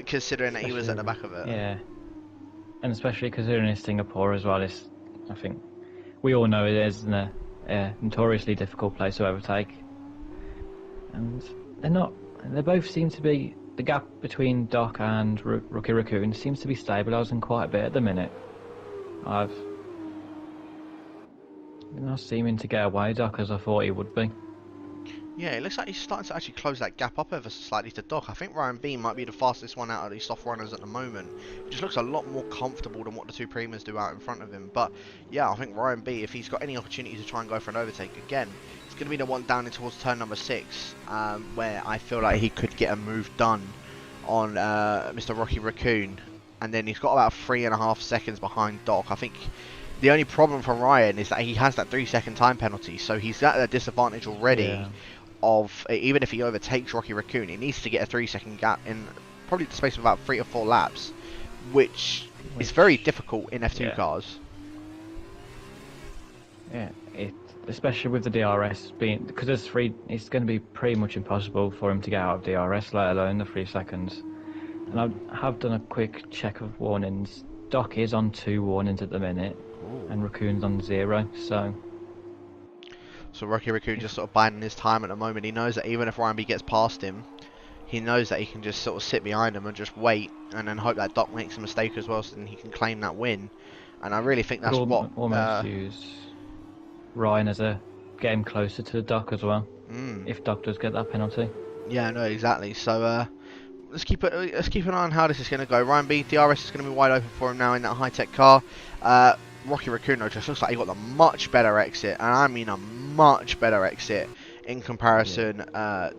considering that he was at the back of it. Yeah. And especially considering it's Singapore as well, I think we all know it is a notoriously difficult place to overtake. And they both seem to be, the gap between Doc and Rocky Raccoon seems to be stabilising quite a bit at the minute. Not seeming to get away, Doc, as I thought he would be. Yeah, it looks like he's starting to actually close that gap up ever so slightly to Doc. I think Ryan B might be the fastest one out of these soft runners at the moment. He just looks a lot more comfortable than what the two Primas do out in front of him. But yeah, I think Ryan B, if he's got any opportunity to try and go for an overtake again, it's going to be the one down in towards turn number 6, where I feel like he could get a move done on Mr. Rocky Raccoon. And then he's got about 3.5 seconds behind Doc. I think the only problem for Ryan is that he has that 3-second time penalty, so he's at a disadvantage already. Yeah. Of even if he overtakes Rocky Raccoon, he needs to get a 3-second gap in probably the space of about 3 or 4 laps, which is very difficult in F2 yeah. cars. Yeah, especially with the DRS being, because there's 3, it's going to be pretty much impossible for him to get out of DRS, let alone the 3 seconds. And I have done a quick check of warnings. Doc is on 2 warnings at the minute, and Raccoon's on 0, So Rocky Raccoon just sort of biding his time at the moment. He knows that even if Ryan B gets past him, he knows that he can just sort of sit behind him and just wait, and then hope that Doc makes a mistake as well, so then he can claim that win. And I really think that's what almost use Ryan as a get him closer to the Doc as well. If Doc does get that penalty. Yeah, no, exactly. So let's keep an eye on how this is going to go. Ryan B, DRS is going to be wide open for him now in that high-tech car. Rocky Raccoon just looks like he got a much better exit, and I mean a much better exit in comparison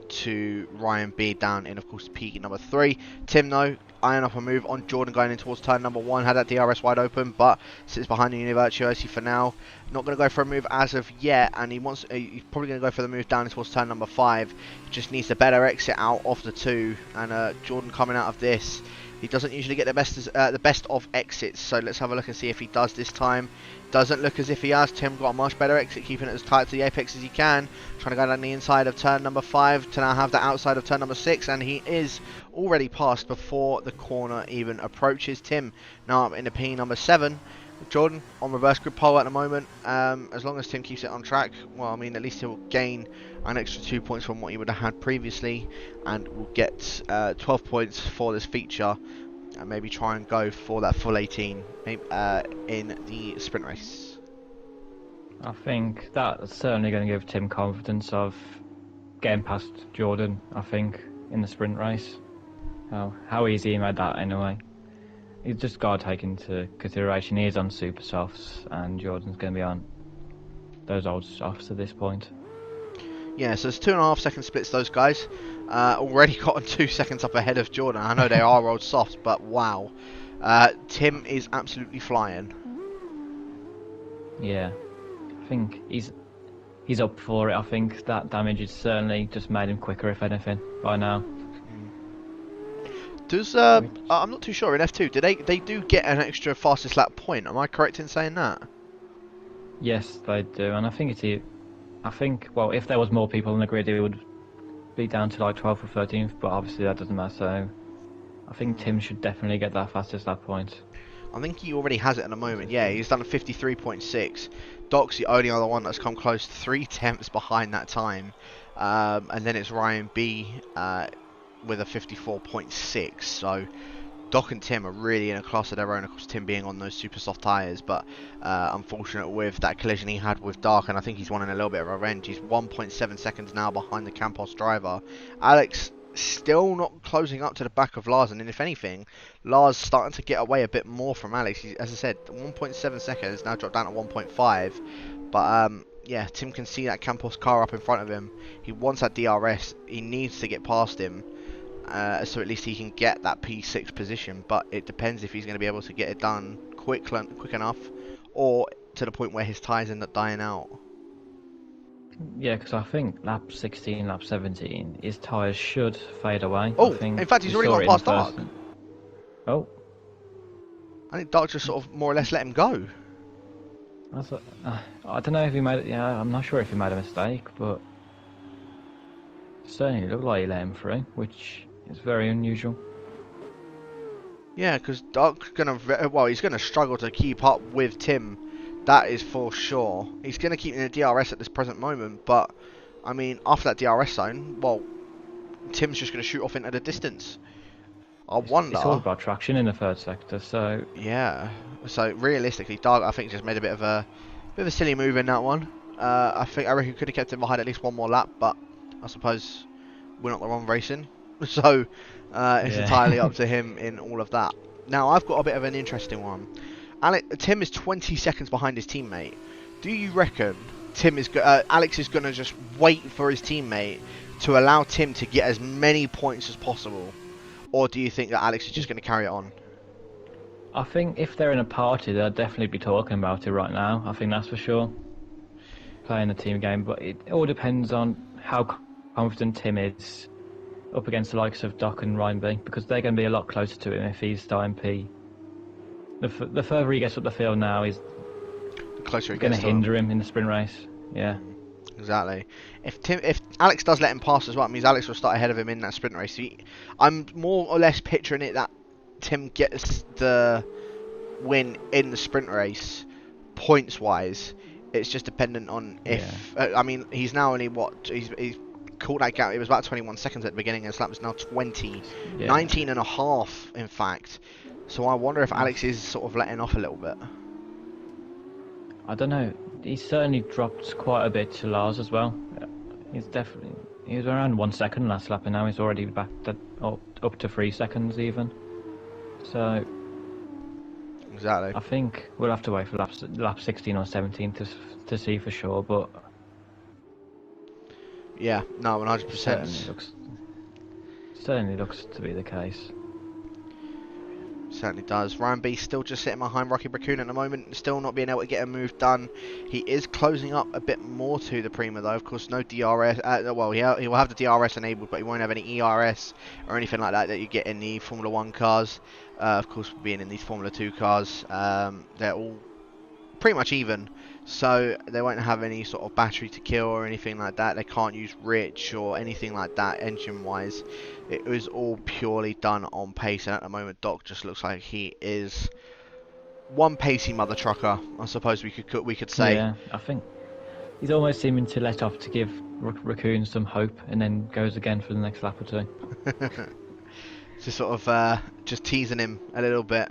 to Ryan B down in, of course, P number 3. Tim, though, eyeing up a move on Jordan going in towards turn number 1, had that DRS wide open, but sits behind the Univirtuosi for now. Not going to go for a move as of yet, and he's probably going to go for the move down towards turn number 5. Just needs a better exit out of the 2, and Jordan coming out of this. He doesn't usually get the best of exits, so let's have a look and see if he does this time. Doesn't look as if he has. Tim got a much better exit, keeping it as tight to the apex as he can. Trying to go down the inside of turn number 5 to now have the outside of turn number 6, and he is already passed before the corner even approaches. Tim now up in the P number 7. Jordan on reverse grid pole at the moment. As long as Tim keeps it on track, well, I mean, at least he'll gain an extra 2 points from what he would have had previously, and will get 12 points for this feature, and maybe try and go for that full 18 in the sprint race. I think that's certainly going to give Tim confidence of getting past Jordan, I think, in the sprint race. How easy he made that anyway. He's just got to take into consideration he is on super softs, and Jordan's going to be on those old softs at this point. Yeah, so it's 2.5 second splits, those guys. Already gotten 2 seconds up ahead of Jordan. I know they are old softs, but wow. Tim is absolutely flying. Yeah, I think he's up for it. I think that damage has certainly just made him quicker, if anything, by now. Does I'm not too sure in F2. Do they do get an extra fastest lap point? Am I correct in saying that? Yes, they do, and I think well, if there was more people in the grid, it would be down to like 12th or 13th, but obviously that doesn't matter. So I think Tim should definitely get that fastest lap point. I think he already has it at the moment. Yeah, he's done a 53.6. Doc's the only other one that's come close, 3 tenths behind that time, and then it's Ryan B with a 54.6. So Doc and Tim are really in a class of their own, of course Tim being on those super soft tyres, but unfortunate with that collision he had with Dark, and I think he's wanting a little bit of revenge. He's 1.7 seconds now behind the Campos driver. Alex still not closing up to the back of Lars, and if anything, Lars starting to get away a bit more from Alex. He's, as I said, 1.7 seconds, now dropped down to 1.5, but yeah, Tim can see that Campos car up in front of him. He wants that DRS, he needs to get past him. So at least he can get that P6 position, but it depends if he's going to be able to get it done quick enough, or to the point where his tyres end up dying out. Yeah, because I think lap 16, lap 17, his tyres should fade away. Oh, I think in fact, he's already gone past Dark. Oh. I think Dark just sort of more or less let him go. I don't know if he made it. Yeah, I'm not sure if he made a mistake, but certainly looked like he let him through, which is very unusual. Yeah, because Dark's he's gonna struggle to keep up with Tim. That is for sure. He's gonna keep in the DRS at this present moment, but I mean, after that DRS zone, well, Tim's just gonna shoot off into the distance. I wonder. It's all about traction in the third sector, so yeah. So realistically, Dark, I think, just made a bit of a silly move in that one. I reckon he could have kept him behind at least one more lap, but I suppose we're not the one racing, so it's entirely up to him in all of that. Now, I've got a bit of an interesting one. Tim is 20 seconds behind his teammate. Do you reckon Alex is going to just wait for his teammate to allow Tim to get as many points as possible? Or do you think that Alex is just going to carry it on? I think if they're in a party, they'll definitely be talking about it right now. I think that's for sure. Playing a team game, but it all depends on how confident Tim is up against the likes of Doc and Ryan B, because they're going to be a lot closer to him if he's starting P. The further he gets up the field now is closer going to hinder him in the sprint race. Yeah. Exactly. If Alex does let him pass as well, it means Alex will start ahead of him in that sprint race. I'm more or less picturing it that Tim gets the win in the sprint race, points wise. It's just dependent on if I mean he's now only he's caught that gap. It was about 21 seconds at the beginning, and Slap is now 20, 19 and a half in fact. So I wonder if Alex is sort of letting off a little bit. I don't know. He's certainly dropped quite a bit to Lars as well. He was around 1 second last lap, and now he's already back up to 3 seconds even. So exactly. I think we'll have to wait for lap 16 or 17 to see for sure, but yeah, no, 100%. Certainly looks to be the case. Certainly does. Ryan B still just sitting behind Rocky Raccoon at the moment, still not being able to get a move done. He is closing up a bit more to the Prima though. Of course, no DRS. Well, he will have the DRS enabled, but he won't have any ERS or anything like that you get in the Formula 1 cars. Of course, being in these Formula 2 cars, they're all pretty much even, so they won't have any sort of battery to kill or anything like that. They can't use rich or anything like that engine wise. It was all purely done on pace, and at the moment Doc just looks like he is one pacey mother trucker, I suppose we could say. Yeah, I think he's almost seeming to let off to give Raccoon some hope, and then goes again for the next lap or two. Just sort of just teasing him a little bit,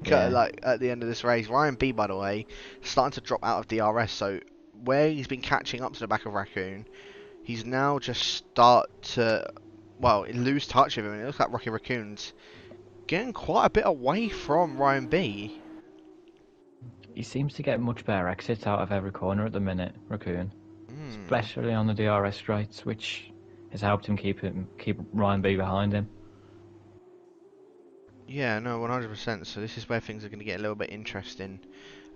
like at the end of this race. Ryan B, by the way, starting to drop out of DRS, so where he's been catching up to the back of Raccoon, he's now just start to, well, lose touch of him. It looks like Rocky Raccoon's getting quite a bit away from Ryan B. He seems to get much better exits out of every corner at the minute, Raccoon. Especially on the DRS straights, which has helped him keep Ryan B behind him. Yeah, no, 100%. So this is where things are going to get a little bit interesting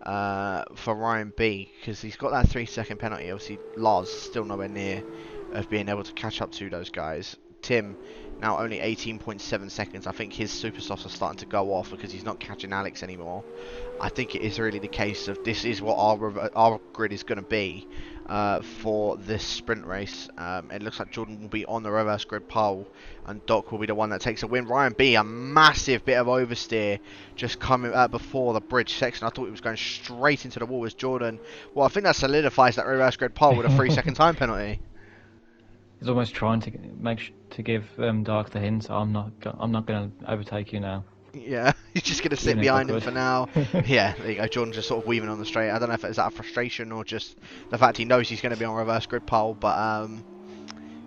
for Ryan B, because he's got that 3-second penalty. Obviously, Lars still nowhere near of being able to catch up to those guys. Tim now only 18.7 seconds. I think his super softs are starting to go off because he's not catching Alex anymore. I think it is really the case of this is what our grid is going to be for this sprint race. It looks like Jordan will be on the reverse grid pole, and Doc will be the one that takes a win. Ryan B, a massive bit of oversteer just coming before the bridge section. I thought he was going straight into the wall as Jordan. Well, I think that solidifies that reverse grid pole with a 3-second time penalty. He's almost trying to give Dark the hint. I'm not going to overtake you now. Yeah, he's just going to sit behind him for now. Yeah, there you go. Jordan just sort of weaving on the straight. I don't know if it's out of frustration or just the fact he knows he's going to be on reverse grid pole. But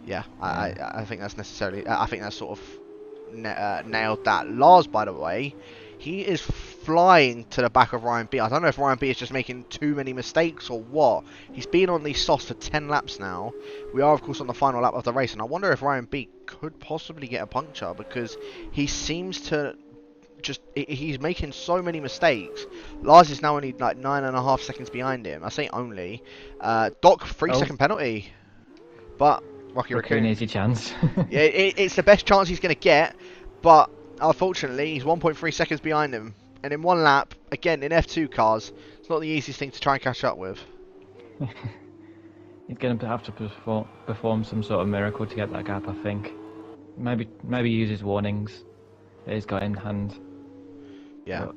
yeah, I think that's necessarily. I think that's sort of nailed that. Lars, by the way, he is flying to the back of Ryan B. I don't know if Ryan B is just making too many mistakes or what. He's been on these softs for 10 laps now. We are, of course, on the final lap of the race, and I wonder if Ryan B could possibly get a puncture because he seems to he's making so many mistakes. Lars is now only like 9.5 seconds behind him. I say only. Doc, 3-second penalty. But Rocky Raccoon, easy chance. Yeah, it's the best chance he's going to get, but unfortunately he's 1.3 seconds behind him. And in one lap, again in F2 cars, it's not the easiest thing to try and catch up with. He's going to have to perform some sort of miracle to get that gap, I think. Maybe use his warnings that he's got in hand. Yeah. But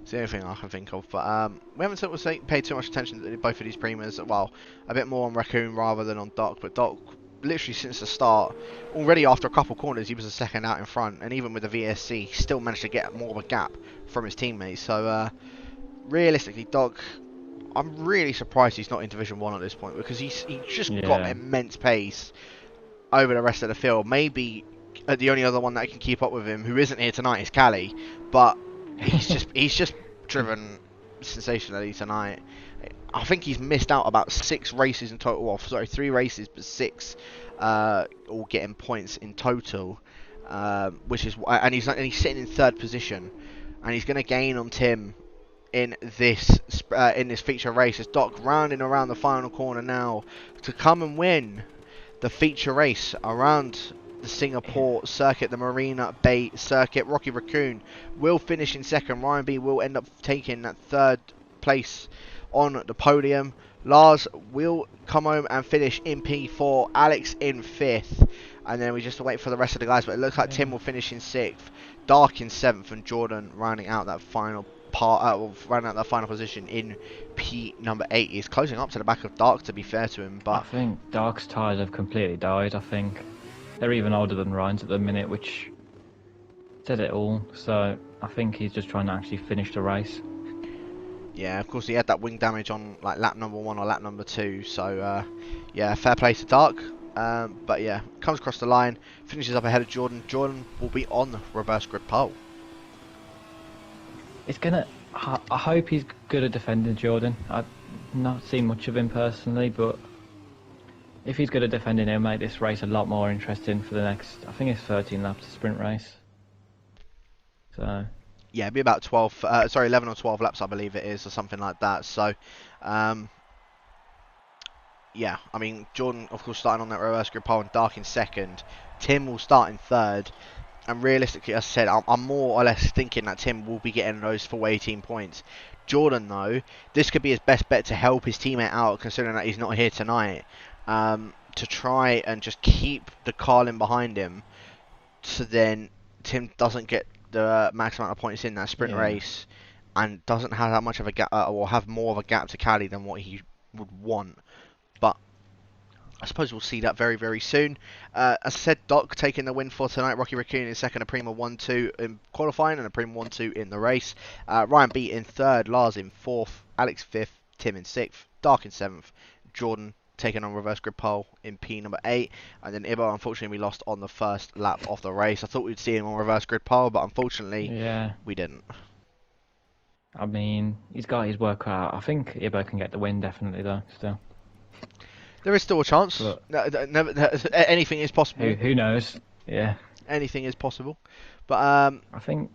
it's the only thing I can think of. But we haven't sort of paid too much attention to both of these Primas. Well, a bit more on Raccoon rather than on Doc. But Doc, literally since the start, already after a couple corners, he was a second out in front. And even with the VSC, he still managed to get more of a gap from his teammates. So realistically, Doc, I'm really surprised he's not in Division 1 at this point, because he's just got Yeah. immense pace over the rest of the field. Maybe the only other one that can keep up with him, who isn't here tonight, is Cali, but he's just driven sensationally tonight. I think he's missed out about 6 races in total. Well, sorry, 3 races, but 6 all getting points in total, which is and he's sitting in 3rd position, and he's going to gain on Tim in this feature race. It's Doc rounding around the final corner now to come and win the feature race around the Singapore circuit, the Marina Bay circuit. Rocky Raccoon will finish in 2nd. Ryan B will end up taking that 3rd place on the podium. Lars will come home and finish in P4. Alex in 5th. And then we just wait for the rest of the guys. But it looks like Tim will finish in 6th. Dark in 7th. And Jordan rounding out that final final position in P number 8. He's closing up to the back of Dark, to be fair to him. But I think Dark's tyres have completely died. I think they're even older than Ryan's at the minute, which said it all. So I think he's just trying to actually finish the race. yeah, of course he had that wing damage on like lap number 1 or lap number 2. So yeah, fair play to Dark. But yeah, comes across the line, finishes up ahead of Jordan. Jordan will be on the reverse grid pole. It's gonna. I hope he's good at defending Jordan. I've not seen much of him personally, but if he's good at defending, he'll make this race a lot more interesting for the next. I think it's 13 laps of sprint race. So Yeah, it'd be about 11 or 12 laps, I believe it is, or something like that. So, yeah, I mean, Jordan, of course, starting on that reverse grid pole and Dark in 2nd. Tim will start in 3rd. And realistically, as I said, I'm more or less thinking that Tim will be getting those full 18 points. Jordan, though, this could be his best bet to help his teammate out, considering that he's not here tonight, to try and just keep the Carlin behind him, so then Tim doesn't get the max amount of points in that sprint race, and doesn't have that much of a gap, or have more of a gap to Cali than what he would want. But I suppose we'll see that very, very soon. As I said, Doc taking the win for tonight. Rocky Raccoon in 2nd, a Prima 1-2 in qualifying, and a Prima 1-2 in the race. Ryan B in 3rd, Lars in 4th, Alex 5th, Tim in 6th, Dark in 7th, Jordan taking on reverse grid pole in P number 8, and then Ibo, unfortunately, we lost on the 1st lap of the race. I thought we'd see him on reverse grid pole, but unfortunately, we didn't. I mean, he's got his work out. I think Ibo can get the win, definitely, though, still. There is still a chance. Anything is possible. Who knows? Yeah. Anything is possible. But I think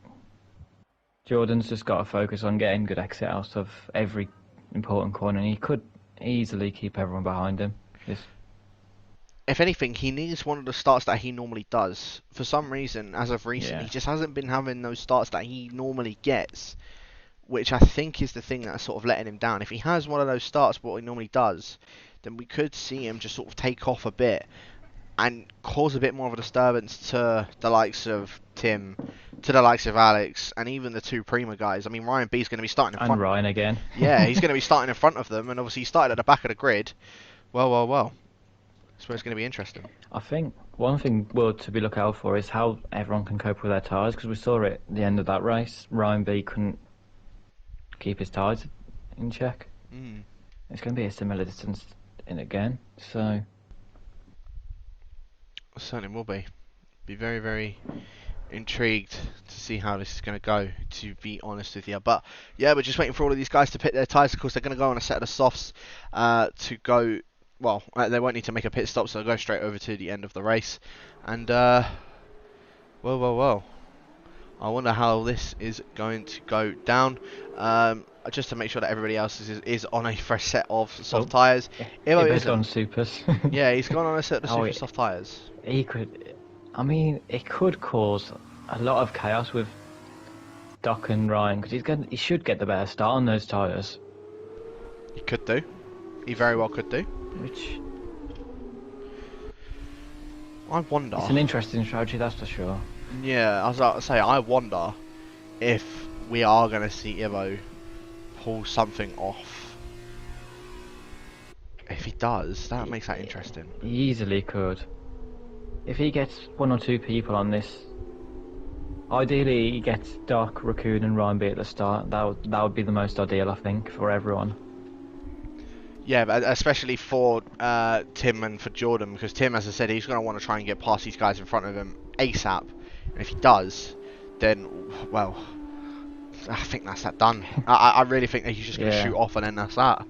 Jordan's just got to focus on getting good exit out of every important corner, and he could easily keep everyone behind him. If anything, he needs one of the starts that he normally does. For some reason, as of recent, he just hasn't been having those starts that he normally gets, which I think is the thing that's sort of letting him down. If he has one of those starts, what he normally does, then we could see him just sort of take off a bit and cause a bit more of a disturbance to the likes of Tim, to the likes of Alex, and even the 2 Prima guys. I mean, Ryan B's going to be starting in front. And Ryan again. Yeah, he's going to be starting in front of them, and obviously he started at the back of the grid. Well. That's where it's going to be interesting. I think one thing to be look out for is how everyone can cope with their tyres, because we saw it at the end of that race. Ryan B couldn't keep his tyres in check. It's going to be a similar distance in again, so certainly will be very, very intrigued to see how this is going to go, to be honest with you. But yeah, we're just waiting for all of these guys to pit their tyres. Of course, they're going to go on a set of the softs to go. Well, they won't need to make a pit stop, so they'll go straight over to the end of the race. And well, I wonder how this is going to go down. Just to make sure that everybody else is on a fresh set of soft tyres. He's on supers. Yeah, he's gone on a set of super soft tyres. He could. I mean, it could cause a lot of chaos with Doc and Ryan, because he should get the better start on those tyres. He could do. He very well could do. Which I wonder. It's an interesting strategy, that's for sure. Yeah, I was about to say, I wonder if we are going to see Ivo pull something off. If he does, that makes that interesting. He easily could. If he gets 1 or 2 people on this, ideally he gets Doc, Raccoon and Ryan B at the start. That would be the most ideal, I think, for everyone. Yeah, but especially for Tim and for Jordan, because Tim, as I said, he's going to want to try and get past these guys in front of him ASAP. And if he does, then, well, I think that's that done. I really think that he's just going to shoot off and then that's that.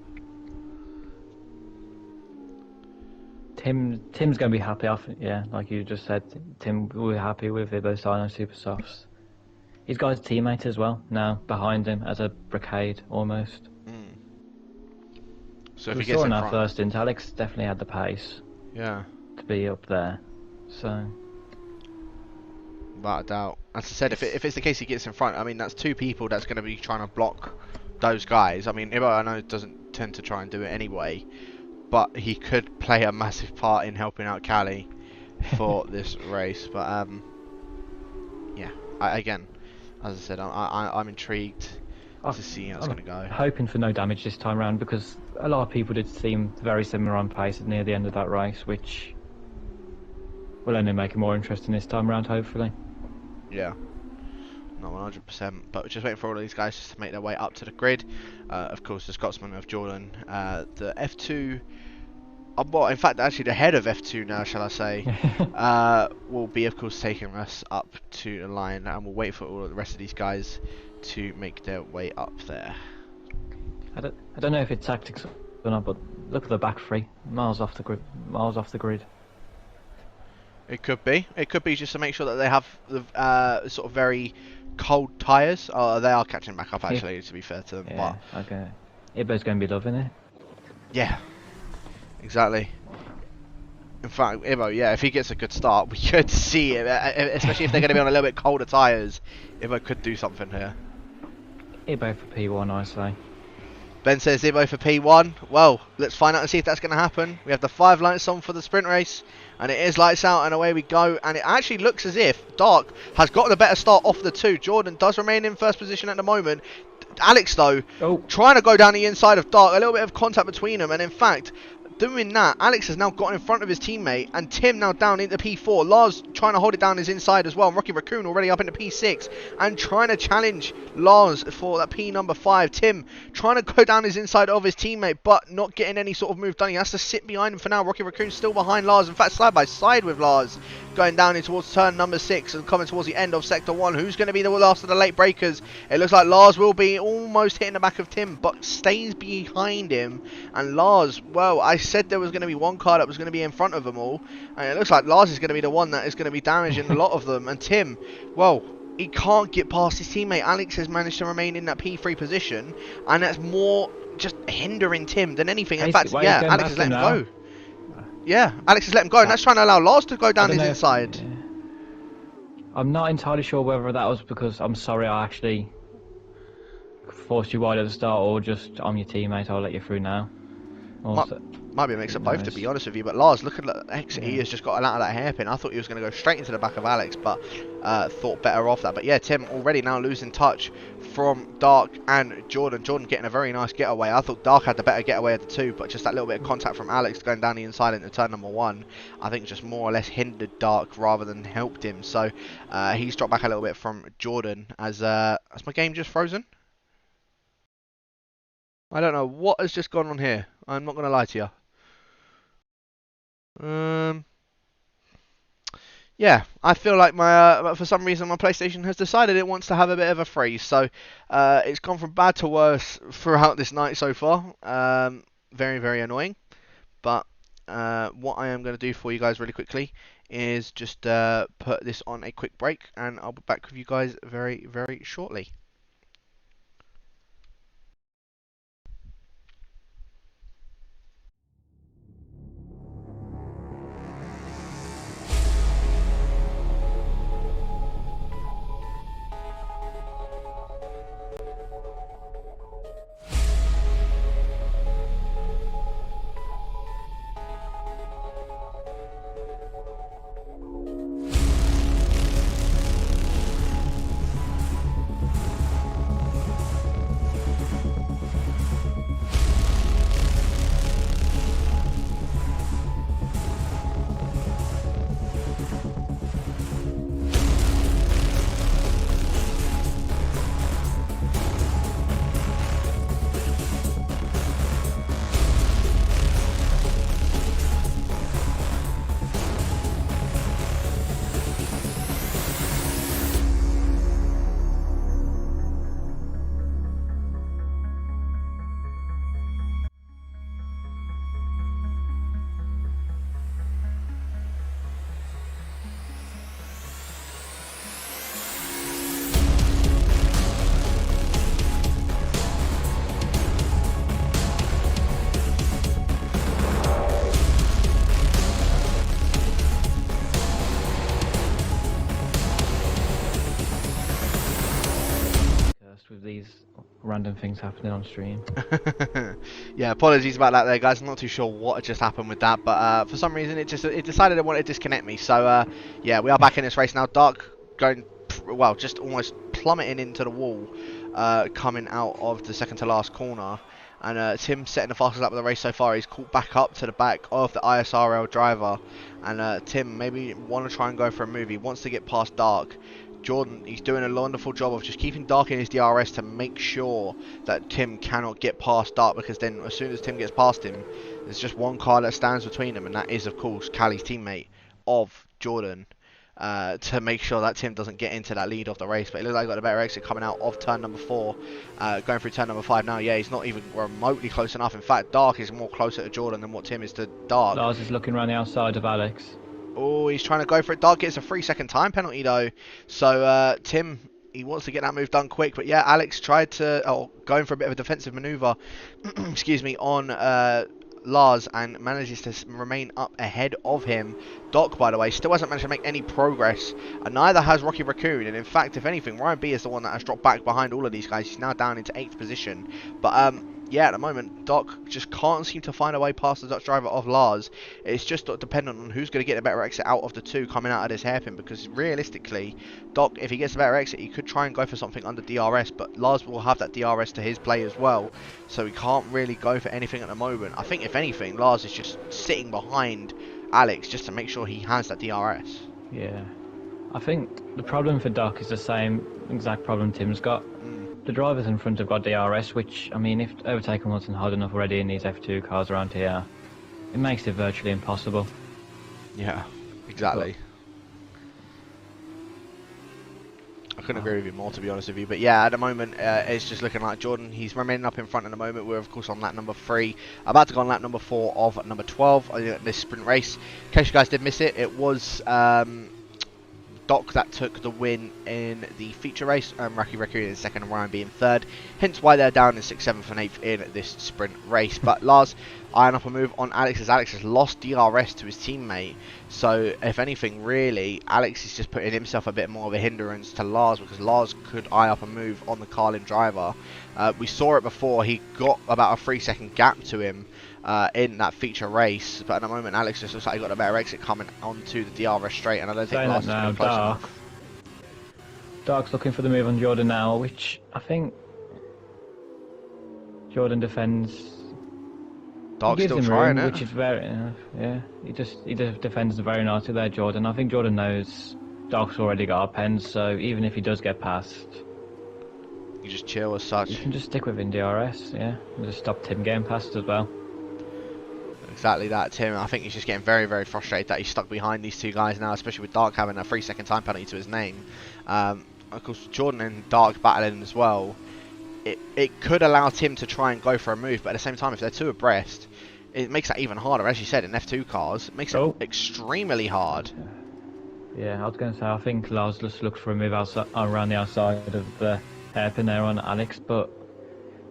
Tim's going to be happy. Yeah, like you just said, Tim will be happy with Ibo signing Super Softs. He's got his teammate as well now behind him as a brigade almost. So if we he gets saw in in our front, first stint, Alex definitely had the pace. Yeah. To be up there, so. Without a doubt. As I said, if it's the case he gets in front, I mean that's two people that's going to be trying to block those guys. I mean, Ibo I know doesn't tend to try and do it anyway, but he could play a massive part in helping out Cali for this race. But yeah, again, as I said, I'm intrigued to see how it's going to go. Hoping for no damage this time around because a lot of people did seem very similar on pace near the end of that race, which will only make it more interesting this time around, hopefully. Yeah. No, 100%. But we're just waiting for all of these guys just to make their way up to the grid. Of course, the Scotsman of Jordan, the F2. Well, in fact, actually, the head of F2 now, shall I say, will be, of course, taking us up to the line, and we'll wait for all of the rest of these guys to make their way up there. I don't know if it's tactics or not, but look at the back three, miles off the grid. It could be. It could be just to make sure that they have the sort of very cold tyres. They are catching back up, actually, to be fair to them. Yeah, okay. Ibo's going to be loving it. Yeah, exactly. In fact, Ibo, yeah, if he gets a good start, we could see it, especially if they're going to be on a little bit colder tyres. Ibo could do something here. Ibo for P1, I say. Ben says Ibo for P1. Well, let's find out and see if that's going to happen. We have the 5 lights on for the sprint race, and it is lights out, and away we go. And it actually looks as if Dark has gotten a better start off the 2. Jordan does remain in first position at the moment. Alex, though, trying to go down the inside of Dark. A little bit of contact between them, and in fact, doing that, Alex has now got in front of his teammate, and Tim now down into P4. Lars trying to hold it down his inside as well. And Rocky Raccoon already up into P6 and trying to challenge Lars for that P number 5. Tim trying to go down his inside of his teammate, but not getting any sort of move done. He has to sit behind him for now. Rocky Raccoon still behind Lars. In fact, side by side with Lars, going down in towards turn number 6 and coming towards the end of sector 1. Who's going to be the last of the late breakers? It looks like Lars will be almost hitting the back of Tim, but stays behind him. And Lars, well, I said there was going to be one car that was going to be in front of them all, and it looks like Lars is going to be the one that is going to be damaging a lot of them. And Tim, well, he can't get past his teammate. Alex has managed to remain in that P3 position, and that's more just hindering Tim than anything. In fact, yeah, Alex has let him go. Yeah, Alex has let him go, and that's trying to allow Lars to go down his inside. I'm not entirely sure whether that was because I'm sorry I actually forced you wide at the start, or just I'm your teammate, I'll let you through now. Might be a mix of both, to be honest with you. But Lars, look at the exit. He has just got out of that hairpin. I thought he was going to go straight into the back of Alex, but thought better of that. But yeah, Tim already now losing touch from Dark and Jordan. Jordan getting a very nice getaway. I thought Dark had the better getaway of the 2, but just that little bit of contact from Alex going down the inside into turn number 1, I think just more or less hindered Dark rather than helped him. So he's dropped back a little bit from Jordan. Has my game just frozen? I don't know what has just gone on here. I'm not going to lie to you. Yeah, I feel like my for some reason my PlayStation has decided it wants to have a bit of a freeze. So it's gone from bad to worse throughout this night so far. Very, very annoying. But what I am going to do for you guys really quickly is just put this on a quick break, and I'll be back with you guys very, very shortly. random things happening on stream. Yeah, apologies about that there, guys. I'm not too sure what just happened with that, but for some reason it decided it wanted to disconnect me. So yeah, we are back in this race now. Dark going, well, just almost plummeting into the wall, coming out of the second to last corner. And Tim setting the fastest lap of the race so far. He's caught back up to the back of the ISRL driver. And Tim maybe want to try and go for a move. He wants to get past Dark. Jordan, he's doing a wonderful job of just keeping Dark in his DRS to make sure that Tim cannot get past Dark, because then as soon as Tim gets past him, there's just one car that stands between them, and that is, of course, Callie's teammate of Jordan, to make sure that Tim doesn't get into that lead of the race. But it looks like he got a better exit coming out of turn number 4, going through turn number 5 now. Yeah, he's not even remotely close enough. In fact, Dark is more closer to Jordan than what Tim is to Dark. Lars is looking around the outside of Alex. Oh, he's trying to go for it. Dark gets a 3-second time penalty though. So Tim, he wants to get that move done quick. But yeah, Alex tried to, going for a bit of a defensive maneuver, excuse me, on Lars, and manages to remain up ahead of him. Doc, by the way, still hasn't managed to make any progress, and neither has Rocky Raccoon. And in fact, if anything, Ryan B is the one that has dropped back behind all of these guys. He's now down into 8th position. But yeah, at the moment, Doc just can't seem to find a way past the Dutch driver of Lars. It's just dependent on who's going to get the better exit out of the two coming out of this hairpin, because realistically, Doc, if he gets a better exit, he could try and go for something under DRS, but Lars will have that DRS to his play as well, so he can't really go for anything at the moment. I think, if anything, Lars is just sitting behind Alex just to make sure he has that DRS. Yeah. I think the problem for Doc is the same exact problem Tim's got. The drivers in front have got DRS, which, I mean, if overtaking wasn't hard enough already in these F2 cars around here, it makes it virtually impossible. Yeah, exactly. I couldn't agree with you more, to be honest with you. But yeah, at the moment, it's just looking like Jordan. He's remaining up in front at the moment. We're, of course, on lap number 3. About to go on lap number 4 of number 12 this sprint race. In case you guys did miss it, it was Doc that took the win in the feature race, Rocky Raccoon in second and Ryan B in third, hence why they're down in 6th, 7th and 8th in this sprint race. But Lars eyeing up a move on Alex, as Alex has lost DRS to his teammate, so if anything, really, Alex is just putting himself a bit more of a hindrance to Lars, because Lars could eye up a move on the Carlin driver. We saw it before. He got about a 3-second gap to him in that feature race, but at the moment Alex just looks like he got a better exit coming onto the DRS straight, and I don't think Lars is close enough. Dark's looking for the move on Jordan now, which I think Jordan defends. Dark's still trying it, which is very yeah. He just defends very nicely there, Jordan. I think Jordan knows Dark's already got a pen, so even if he does get past, you just chill as such. You can just stick within DRS, yeah, and just stop Tim getting past as well. Exactly that, Tim. I think he's just getting very, very frustrated that he's stuck behind these two guys now, especially with Dark having a 3-second time penalty to his name. Of course, Jordan and Dark battling as well. It could allow Tim to try and go for a move, but at the same time, if they're two abreast, it makes that even harder. As you said, in F2 cars, it makes it extremely hard. Yeah, I was going to say, I think Lars just looked for a move outside, around the outside of the hairpin there on Alex, but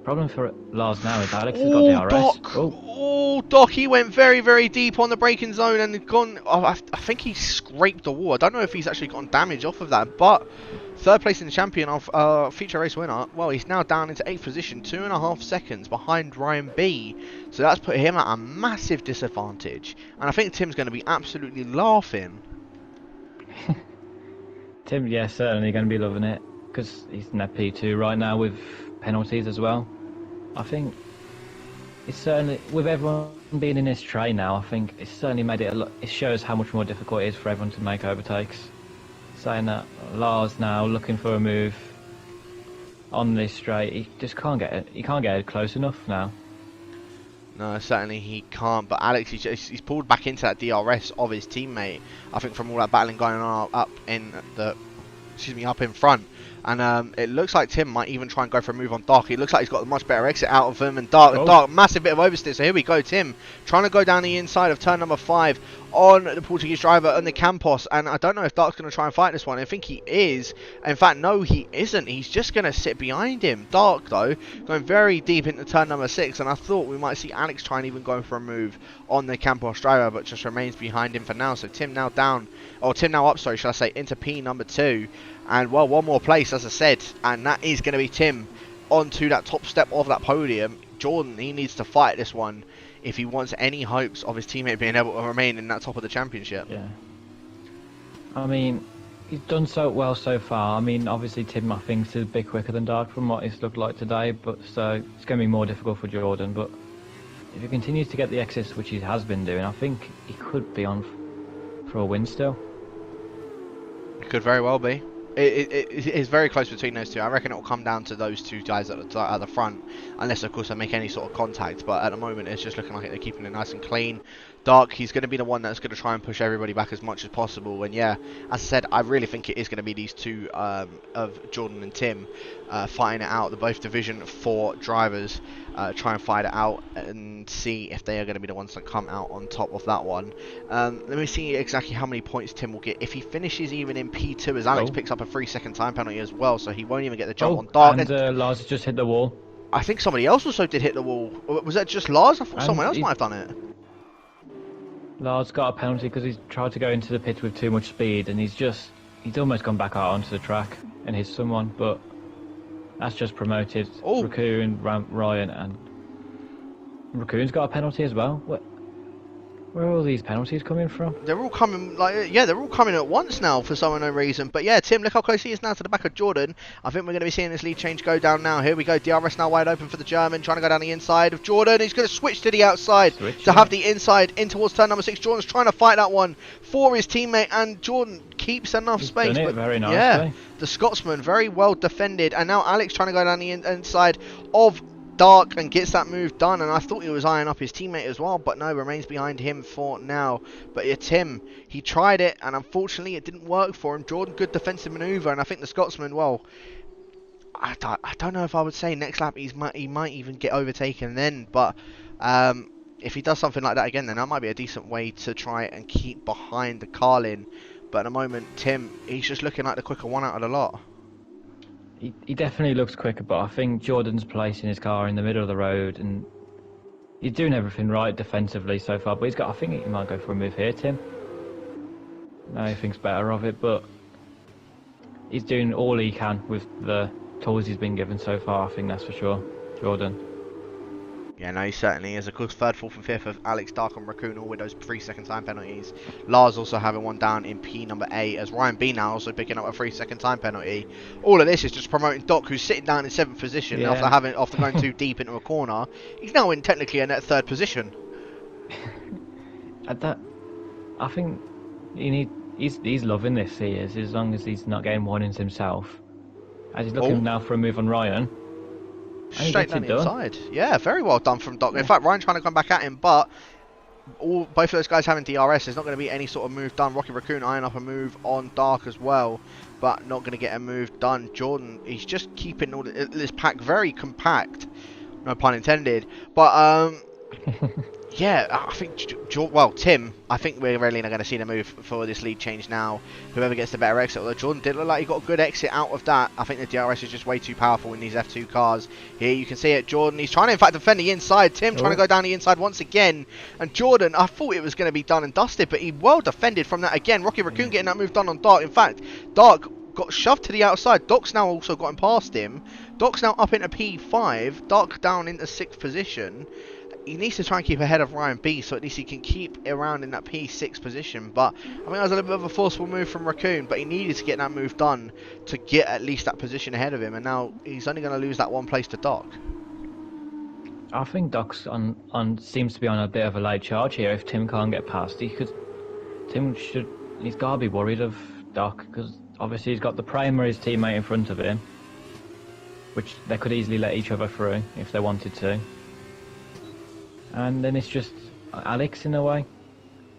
problem for Lars now is Alex has got DRS. Doc. Oh, Doc, he went very, very deep on the braking zone and gone. I think he scraped the wall. I don't know if he's actually gotten damage off of that, but third place in the champion of feature race winner. Well, he's now down into 8th position, 2.5 seconds behind Ryan B. So that's put him at a massive disadvantage. And I think Tim's going to be absolutely laughing. Tim, yeah, certainly going to be loving it, because he's in that P2 right now with penalties as well. I think it's certainly, with everyone being in this train now, I think it's certainly made it it shows how much more difficult it is for everyone to make overtakes. Saying that, Lars now looking for a move on this straight, he just can't get it. He can't get it close enough now. No, certainly he can't. But Alex, he's pulled back into that DRS of his teammate. I think from all that battling going on up in front. And it looks like Tim might even try and go for a move on Dark. It looks like he's got a much better exit out of him. And Dark, massive bit of oversteer. So here we go, Tim trying to go down the inside of turn number 5 on the Portuguese driver on the Campos. And I don't know if Dark's going to try and fight this one. I think he is. In fact, no, he isn't. He's just going to sit behind him. Dark, though, going very deep into turn number 6. And I thought we might see Alex try and even go for a move on the Campos driver, but just remains behind him for now. So Tim now up, sorry, should I say, into P number 2. And, well, one more place, as I said, and that is going to be Tim onto that top step of that podium, Jordan, he needs to fight this one if he wants any hopes of his teammate being able to remain in that top of the championship. Yeah. I mean, he's done so well so far. I mean, obviously Tim, I think, is a bit quicker than Dark from what he's looked like today, but so it's going to be more difficult for Jordan. But if he continues to get the exits, which he has been doing, I think he could be on for a win still. It could very well be. It's very close between those two. I reckon it will come down to those two guys at the front, unless of course they make any sort of contact. But at the moment, it's just looking like they're keeping it nice and clean. Dark, he's going to be the one that's going to try and push everybody back as much as possible. And yeah, as I said, I really think it is going to be these two of Jordan and Tim fighting it out. They're both Division 4 drivers. Try and fight it out and see if they are going to be the ones that come out on top of that one. Let me see exactly how many points Tim will get. If he finishes even in P2, as Alex picks up a 3-second time penalty as well, so he won't even get the jump on Dark. And Lars has just hit the wall. I think somebody else also did hit the wall. Was that just Lars? I thought someone else might have done it. Lars got a penalty because he's tried to go into the pit with too much speed, and he's almost gone back out onto the track and hit someone, but that's just promoted. Raccoon, Ryan, and Raccoon's got a penalty as well. Where are all these penalties coming from? They're all coming, they're all coming at once now for some unknown reason. But yeah, Tim, look how close he is now to the back of Jordan. I think we're going to be seeing this lead change go down now. Here we go, DRS now wide open for the German, trying to go down the inside of Jordan. He's going to switch to the outside to have the inside in towards turn number 6. Jordan's trying to fight that one for his teammate, and Jordan keeps enough space. Done it very nicely. Yeah, the Scotsman, very well defended. And now Alex trying to go down the inside of Dark and gets that move done, and I thought he was eyeing up his teammate as well, but no, remains behind him for now. But yeah, Tim, he tried it, and unfortunately it didn't work for him. Jordan, good defensive manoeuvre, and I think the Scotsman, well, I don't know if I would say next lap he might even get overtaken then, but if he does something like that again, then that might be a decent way to try and keep behind the Carlin. But at the moment, Tim, he's just looking like the quicker one out of the lot. He definitely looks quicker, but I think Jordan's placing his car in the middle of the road, and he's doing everything right defensively so far. But I think he might go for a move here, Tim. Now he thinks better of it, but he's doing all he can with the tools he's been given so far. I think that's for sure, Jordan. Yeah, no, he certainly is. Of course, 3rd, 4th and 5th of Alex, Dark and Raccoon, all with those 3-second time penalties. Lars also having one down in P number 8, as Ryan B now also picking up a 3-second time penalty. All of this is just promoting Doc, who's sitting down in 7th position after going too deep into a corner. He's now in technically a net 3rd position. I think he's loving this. He is, as long as he's not getting warnings himself. As he's looking now for a move on Ryan. Straight down the inside. Yeah, very well done from Doc. In fact, Ryan trying to come back at him, but both of those guys having DRS, there's not going to be any sort of move done. Rocky Raccoon eyeing up a move on Dark as well, but not going to get a move done. Jordan, he's just keeping all this pack very compact, no pun intended. But yeah, I think Tim, I think we're really not going to see the move for this lead change now. Whoever gets the better exit, although Jordan did look like he got a good exit out of that. I think the DRS is just way too powerful in these F2 cars. Here you can see it, Jordan, he's trying to in fact defend the inside. Tim trying to go down the inside once again, and Jordan, I thought it was going to be done and dusted, but he well defended from that again. Rocky Raccoon getting that move done on Dark. In fact, Dark got shoved to the outside. Doc's now also gotten past him. Doc's now up into P5. Dark down into 6th position. He needs to try and keep ahead of Ryan B, so at least he can keep around in that P6 position. But I think that was a little bit of a forceful move from Raccoon, but he needed to get that move done to get at least that position ahead of him, and now he's only going to lose that one place to Doc. I think Doc's seems to be on a bit of a late charge here. If Tim can't get past, he's got to be worried of Doc, because obviously he's got the Prima, his teammate, in front of him, which they could easily let each other through if they wanted to. And then it's just Alex in a way.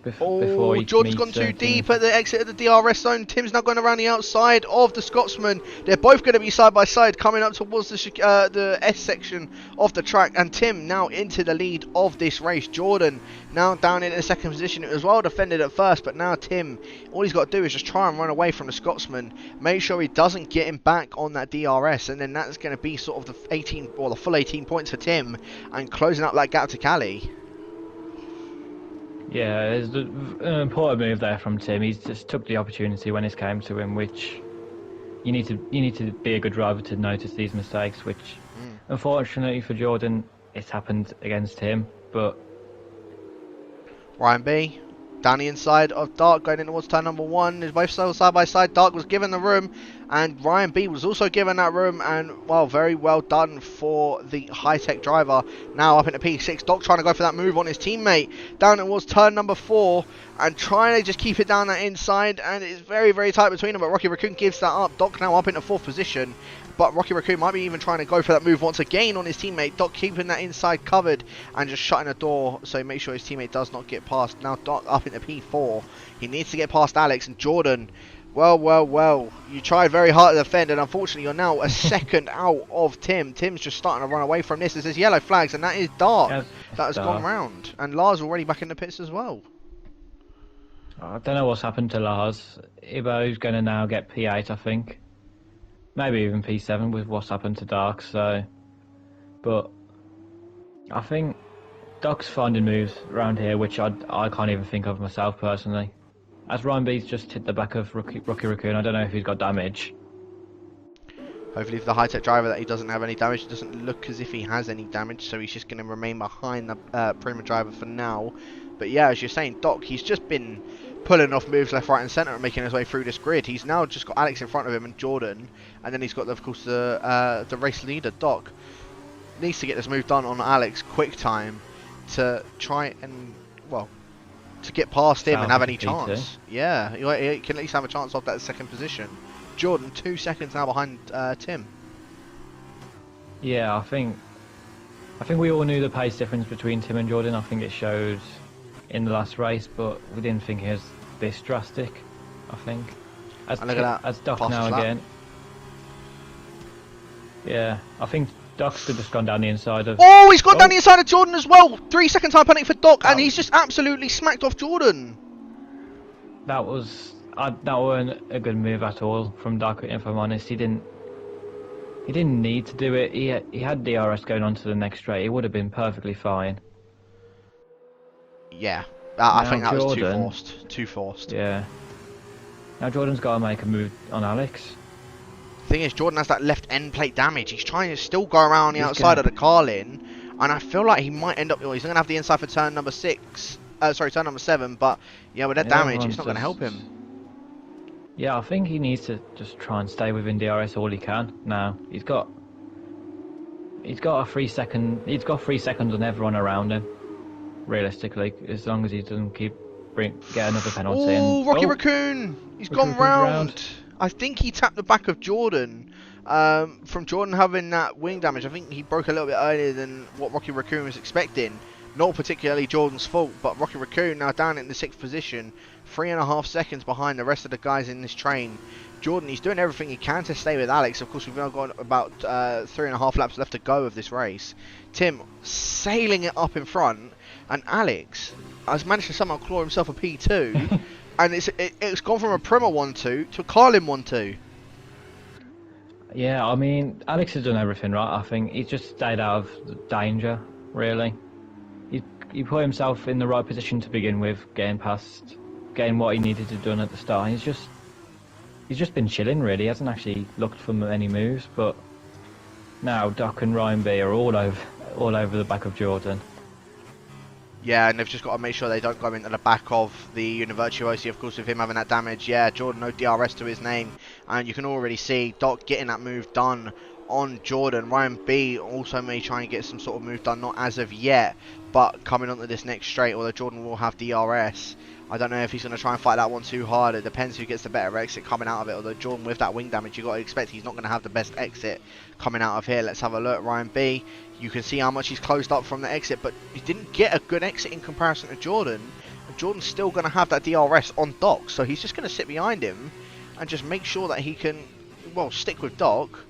Before Jordan's gone too deep at the exit of the DRS zone. Tim's now going around the outside of the Scotsman. They're both going to be side by side coming up towards the S section of the track. And Tim now into the lead of this race. Jordan now down in the 2nd position. It was well defended at first, but now Tim, all he's got to do is just try and run away from the Scotsman. Make sure he doesn't get him back on that DRS, and then that's going to be sort of the full 18 points for Tim, and closing up that gap to Cali. Yeah, it's an important move there from Tim. He's just took the opportunity when it came to him, which you need to be a good driver to notice these mistakes, which unfortunately for Jordan, it's happened against him. But Ryan B down the inside of Dark, going in towards turn number 1. They're both still side by side. Dark was given the room, and Ryan B was also given that room, and well, very well done for the high-tech driver. Now up into P6, Doc trying to go for that move on his teammate. Down towards turn number 4, and trying to just keep it down that inside, and it's very, very tight between them, but Rocky Raccoon gives that up. Doc now up into 4th position. But Rocky Raccoon might be even trying to go for that move once again on his teammate. Doc keeping that inside covered and just shutting the door, so make sure his teammate does not get past. Now Doc up into P4. He needs to get past Alex and Jordan. Well. You tried very hard to defend, and unfortunately you're now a second out of Tim. Tim's just starting to run away from this. It says yellow flags, and that is Dark. yeah, That has gone round. And Lars already back in the pits as well. I don't know what's happened to Lars. Ibo's going to now get P8, I think. Maybe even P7 with what's happened to Dark. So, but I think Doc's finding moves around here which I can't even think of myself personally. As Ryan B's just hit the back of Rocky Raccoon, I don't know if he's got damage. Hopefully for the high-tech driver that he doesn't have any damage. It doesn't look as if he has any damage, so he's just going to remain behind the Prima driver for now. But yeah, as you're saying, Doc, he's just been pulling off moves left, right and centre and making his way through this grid. He's now just got Alex in front of him and Jordan, and then he's got, of course, the race leader, Doc. Needs to get this move done on Alex quick time to try and, well, to get past him and have any chance. Yeah, he can at least have a chance off that second position. Jordan 2 seconds now behind Tim. Yeah, I think we all knew the pace difference between Tim and Jordan. I think it showed in the last race, but we didn't think it was this drastic. I think as Doc now again. Yeah, I think Doc's just gone down the inside of. Oh, he's gone down the inside of Jordan as well. 3 second time penalty for Doc, and he's just absolutely smacked off Jordan. That wasn't a good move at all from Doc. If I'm honest, he didn't need to do it. He had DRS going on to the next straight. It would have been perfectly fine. Yeah, I think that was too forced. Yeah. Now Jordan's got to make a move on Alex. Thing is, Jordan has that left end plate damage. He's trying to still go around the outside of the Carlin, and I feel like he might end up. Well, he's going to have the inside for turn number 6. Turn number 7. But yeah, with that damage, it's not going to help him. Yeah, I think he needs to just try and stay within DRS all he can. Now he's got a 3 second. He's got 3 seconds on everyone around him. Realistically, as long as he doesn't get another penalty. Oh, Rocky Raccoon! He's gone round. I think he tapped the back of Jordan. From Jordan having that wing damage, I think he broke a little bit earlier than what Rocky Raccoon was expecting. Not particularly Jordan's fault, but Rocky Raccoon now down in the 6th position, 3.5 seconds behind the rest of the guys in this train. Jordan, he's doing everything he can to stay with Alex. Of course, we've now got about 3.5 laps left to go of this race. Tim sailing it up in front, and Alex has managed to somehow claw himself a P2, and it's gone from a Prima 1-2 to a Carlin 1-2. Yeah, I mean, Alex has done everything right. I think he's just stayed out of danger, really. He put himself in the right position to begin with, getting what he needed to do at the start. He's just been chilling, really. He hasn't actually looked for any moves, but now Doc and Ryan B are all over the back of Jordan. Yeah, and they've just got to make sure they don't go into the back of the Univirtuosi, of course, with him having that damage. Yeah, Jordan, no DRS to his name, and you can already see Doc getting that move done on Jordan. Ryan B also may try and get some sort of move done, not as of yet, but coming onto this next straight, although Jordan will have DRS. I don't know if he's going to try and fight that one too hard. It depends who gets the better exit coming out of it. Although Jordan with that wing damage, you've got to expect he's not going to have the best exit coming out of here. Let's have a look. Ryan B, you can see how much he's closed up from the exit, but he didn't get a good exit in comparison to Jordan. And Jordan's still going to have that DRS on Doc, so he's just going to sit behind him and just make sure that he can, well, stick with Doc.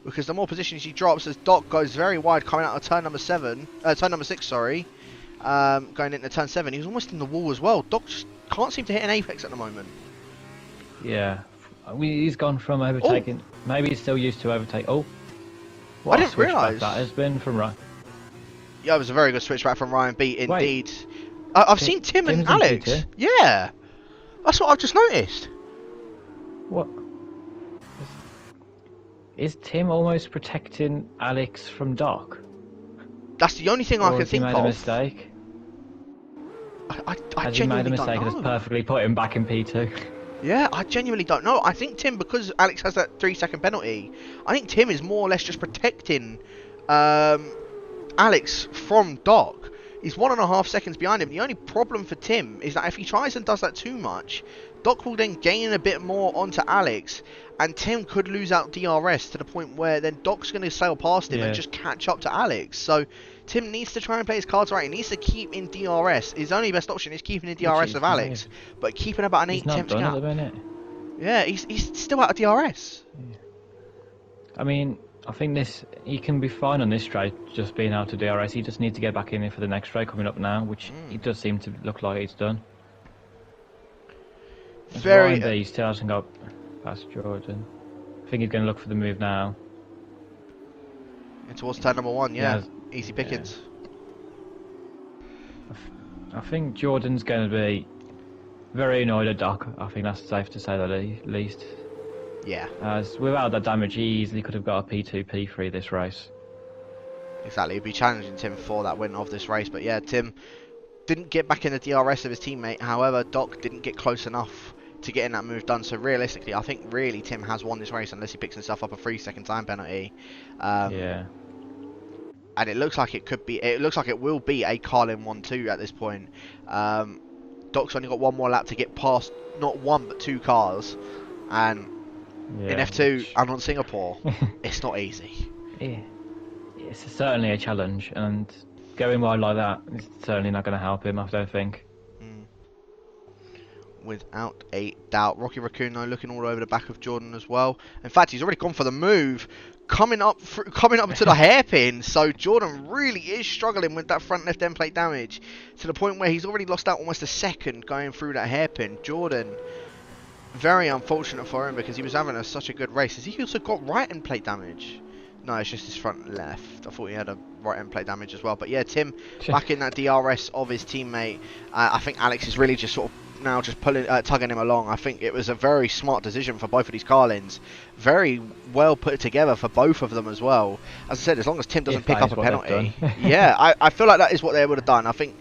Because the more positions he drops, as Doc goes very wide coming out of turn number 6, sorry. Going into turn 7, he was almost in the wall as well. Doc just can't seem to hit an apex at the moment. Yeah, he's gone from overtaking. Oh. Maybe he's still used to overtake. Oh, I didn't realise that has been from Ryan. Yeah, it was a very good switchback from Ryan B. Indeed. I've seen Tim and Alex. Yeah, that's what I've just noticed. What? is Tim almost protecting Alex from Doc? That's the only thing I Or can has he think made of. a mistake? I Has he made a genuinely don't mistake and has know. perfectly put him back in P2? Yeah, I genuinely don't know. I think Tim, because Alex has that 3-second penalty, I think Tim is more or less just protecting Alex from Doc. He's 1.5 seconds behind him. The only problem for Tim is that if he tries and does that too much, Doc will then gain a bit more onto Alex, and Tim could lose out DRS to the point where then Doc's going to sail past him and just catch up to Alex. So Tim needs to try and play his cards right. He needs to keep in DRS. His only best option is keeping in DRS of Alex, but keeping about an 8 He's not tenths done gap. at the minute. Yeah, he's still out of DRS. I mean, I think he can be fine on this straight, just being out of DRS. He just needs to get back in for the next straight coming up now, which he does seem to look like he's done. Ryan B still hasn't got past Jordan. I think he's going to look for the move now. And towards turn number 1, yeah. Easy pickings. I think Jordan's going to be very annoyed at Doc. I think that's safe to say the least. Yeah. As without that damage, he easily could have got a P2, P3 this race. Exactly, he'd be challenging Tim for that win of this race. But yeah, Tim didn't get back in the DRS of his teammate. However, Doc didn't get close enough to getting that move done. So realistically, I think really Tim has won this race unless he picks himself up a 3-second time penalty. Yeah. And it looks like it could be. It looks like it will be a Carlin 1-2 at this point. Doc's only got one more lap to get past not one but 2 cars, and in F2 and on Singapore, it's not easy. Yeah. It's certainly a challenge, and going wide like that is certainly not going to help him, I don't think. Without a doubt. Rocky Raccoon though looking all over the back of Jordan as well. In fact, he's already gone for the move, coming up to the hairpin. So Jordan really is struggling with that front left end plate damage to the point where he's already lost out almost a second going through that hairpin. Jordan, very unfortunate for him because he was having such a good race. Has he also got right end plate damage? No, it's just his front left. I thought he had a right end plate damage as well. But yeah, Tim back in that DRS of his teammate. I think Alex is really just sort of now just tugging him along. I think it was a very smart decision for both of these Carlins. Very well put together for both of them as well. As I said, as long as Tim doesn't pick up a penalty. Yeah, I feel like that is what they would have done. I think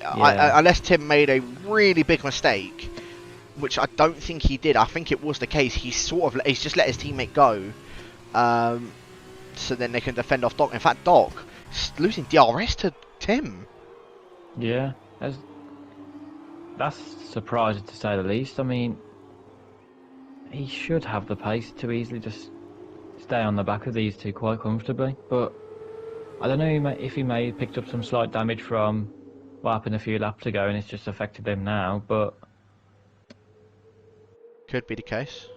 unless Tim made a really big mistake, which I don't think he did. I think it was the case. He's just let his teammate go. So then they can defend off Doc. In fact, Doc losing DRS to Tim. Yeah, that's surprising to say the least. I mean, he should have the pace to easily just stay on the back of these two quite comfortably. But I don't know if he may have picked up some slight damage from what happened a few laps ago and it's just affected them now. But could be the case.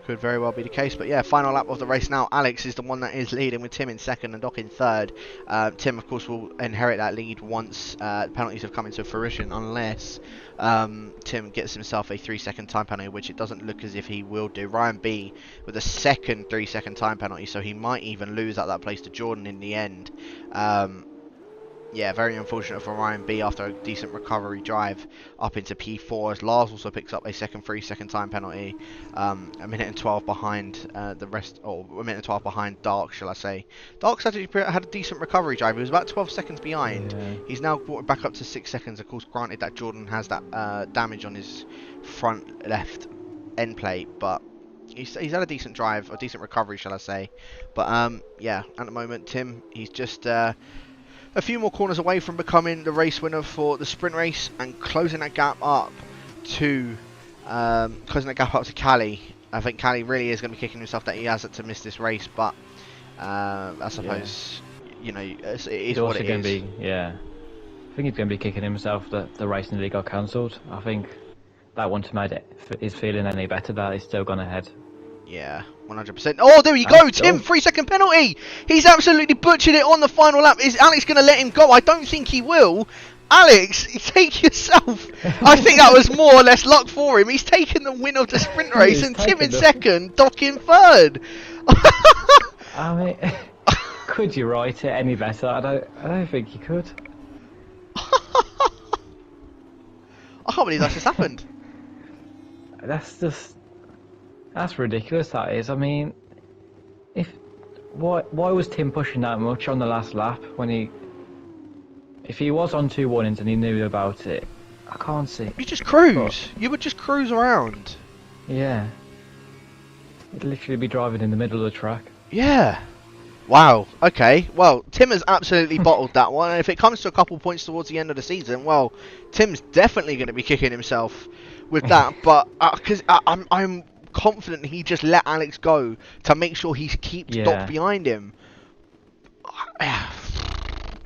Could very well be the case. But yeah, final lap of the race now. Alex is the one that is leading with Tim in second and Doc in third. Tim, of course, will inherit that lead once penalties have come into fruition, unless Tim gets himself a 3-second time penalty, which it doesn't look as if he will do. Ryan B with a second 3-second time penalty, so he might even lose out that place to Jordan in the end. Yeah, very unfortunate for Ryan B after a decent recovery drive up into P4, as Lars also picks up a second 3-second time penalty, a minute and 12 behind the rest, or a minute and 12 behind Dark, shall I say. Dark's actually had a decent recovery drive. He was about 12 seconds behind. Yeah. He's now brought it back up to 6 seconds. Of course, granted that Jordan has that damage on his front left end plate, but he's had a decent drive, a decent recovery, shall I say. But yeah, at the moment, Tim, he's just a few more corners away from becoming the race winner for the sprint race and closing that gap up to Cali. I think Cali really is going to be kicking himself that he has to miss this race, but I suppose you know it is what it is. I think he's going to be kicking himself that the race nearly got cancelled. I think that wouldn't have made his feeling any better that he's still gone ahead. Yeah, 100%. Oh, there you go, Tim, 3-second penalty. He's absolutely butchered it on the final lap. Is Alex going to let him go? I don't think he will. Alex, take yourself. I think that was more or less luck for him. He's taken the win of the sprint race, and Tim in second, Doc in third. I mean, could you write it any better? I don't think you could. I can't believe that's just happened. That's ridiculous, that is. I mean, If why was Tim pushing that much on the last lap when if he was on two warnings and he knew about it, I can't see. You just But cruise. You would just cruise around. yeah, he'd literally be driving in the middle of the track. Yeah. Wow. Okay. Well, Tim has absolutely bottled that one. And if it comes to a couple points towards the end of the season, well, Tim's definitely going to be kicking himself with that. But because I'm confident he just let Alex go to make sure he keeps Yeah. Doc behind him.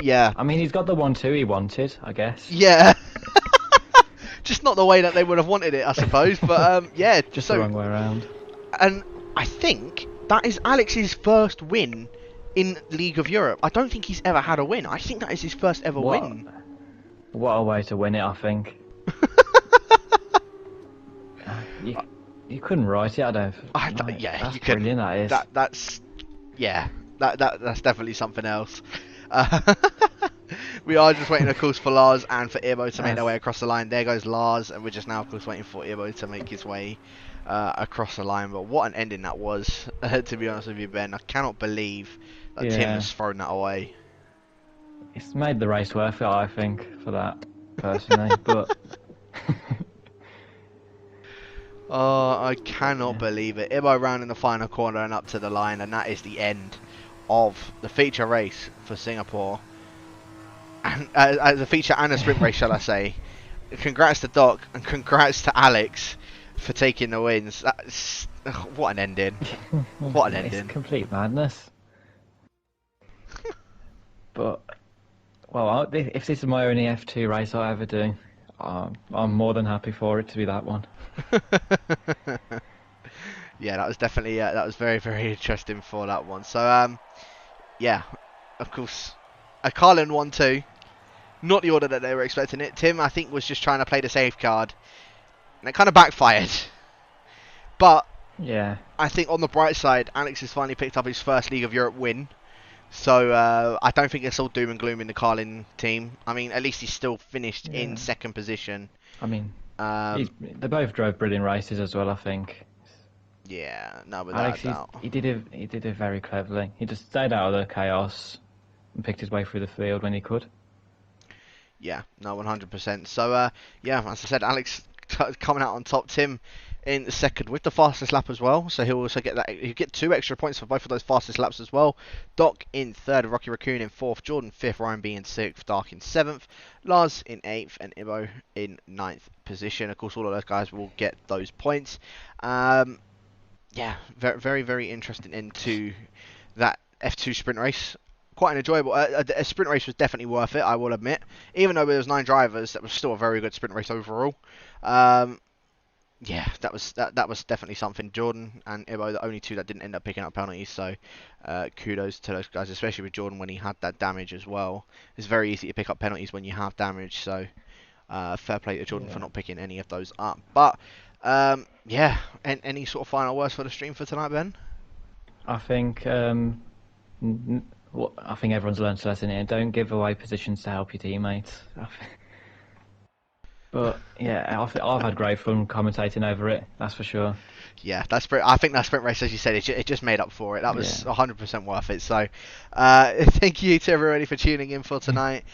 Yeah. I mean, he's got the 1-2 he wanted, I guess. Yeah. Just not the way that they would have wanted it, I suppose. But yeah. Just so, the wrong way around. And I think that is Alex's first win in League of Europe. I don't think he's ever had a win. I think that is his first ever win. What a way to win it, I think. You couldn't write it, I don't. Yeah, that's you could. brilliant. That is. That's definitely something else. We are just waiting, of course, for Lars and for Irbo to make their way across the line. There goes Lars, and we're just now, of course, waiting for Irbo to make his way across the line. But what an ending that was, to be honest with you, Ben. I cannot believe that Tim has thrown that away. It's made the race worth it, I think, for that, personally. But oh, I cannot believe it. Irbo round in the final corner and up to the line, and that is the end of the feature race for Singapore. And as a feature and a sprint race, shall I say. Congrats to Doc and congrats to Alex for taking the wins. That's, what an ending. What an ending. It's complete madness. But, well, if this is my only F2 race I ever do, I'm more than happy for it to be that one. Yeah, that was definitely, that was very, very interesting for that one. So, yeah, of course, a Carlin 1-2. Not the order that they were expecting it. Tim, I think, was just trying to play the safe card. And it kind of backfired. But, yeah, I think on the bright side, Alex has finally picked up his first League of Europe win. So, I don't think it's all doom and gloom in the Carlin team. I mean, at least he's still finished in second position. I mean, they both drove brilliant races as well, I think. Yeah, no, without a doubt. He did it very cleverly. He just stayed out of the chaos and picked his way through the field when he could. Yeah, no, 100%. So, yeah, as I said, Alex coming out on top. Tim in second with the fastest lap as well. So he'll also get that. He'll get 2 extra points for both of those fastest laps as well. Doc in third, Rocky Raccoon in fourth, Jordan fifth, Ryan B in sixth, Dark in seventh, Lars in eighth, and Ibo in ninth position. Of course, all of those guys will get those points. Yeah, very, very, very interesting into that F2 sprint race. Quite an enjoyable. A sprint race was definitely worth it, I will admit. Even though there was 9 drivers, that was still a very good sprint race overall. Yeah, that was definitely something. Jordan and Ibo, the only 2 that didn't end up picking up penalties. So kudos to those guys, especially with Jordan when he had that damage as well. It's very easy to pick up penalties when you have damage. So fair play to Jordan for not picking any of those up. But yeah, any sort of final words for the stream for tonight, Ben? I think I think everyone's learned a lesson here. Don't give away positions to help your teammates. But yeah, I've had great fun commentating over it. That's for sure. Yeah, I think that sprint race, as you said, it just made up for it. That was 100% worth it. So, thank you to everybody for tuning in for tonight.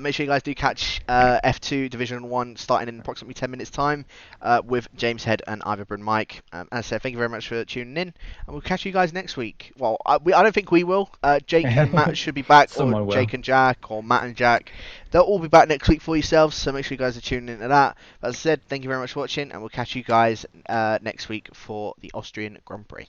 Make sure you guys do catch F2 Division 1 starting in approximately 10 minutes time with James Head and Ivor Bryn Mike. As I said, thank you very much for tuning in, and we'll catch you guys next week. Well, I don't think we will. Jake and Matt should be back, or Jake and Jack, or Matt and Jack. They'll all be back next week for yourselves, so make sure you guys are tuning into that. But as I said, thank you very much for watching, and we'll catch you guys next week for the Austrian Grand Prix.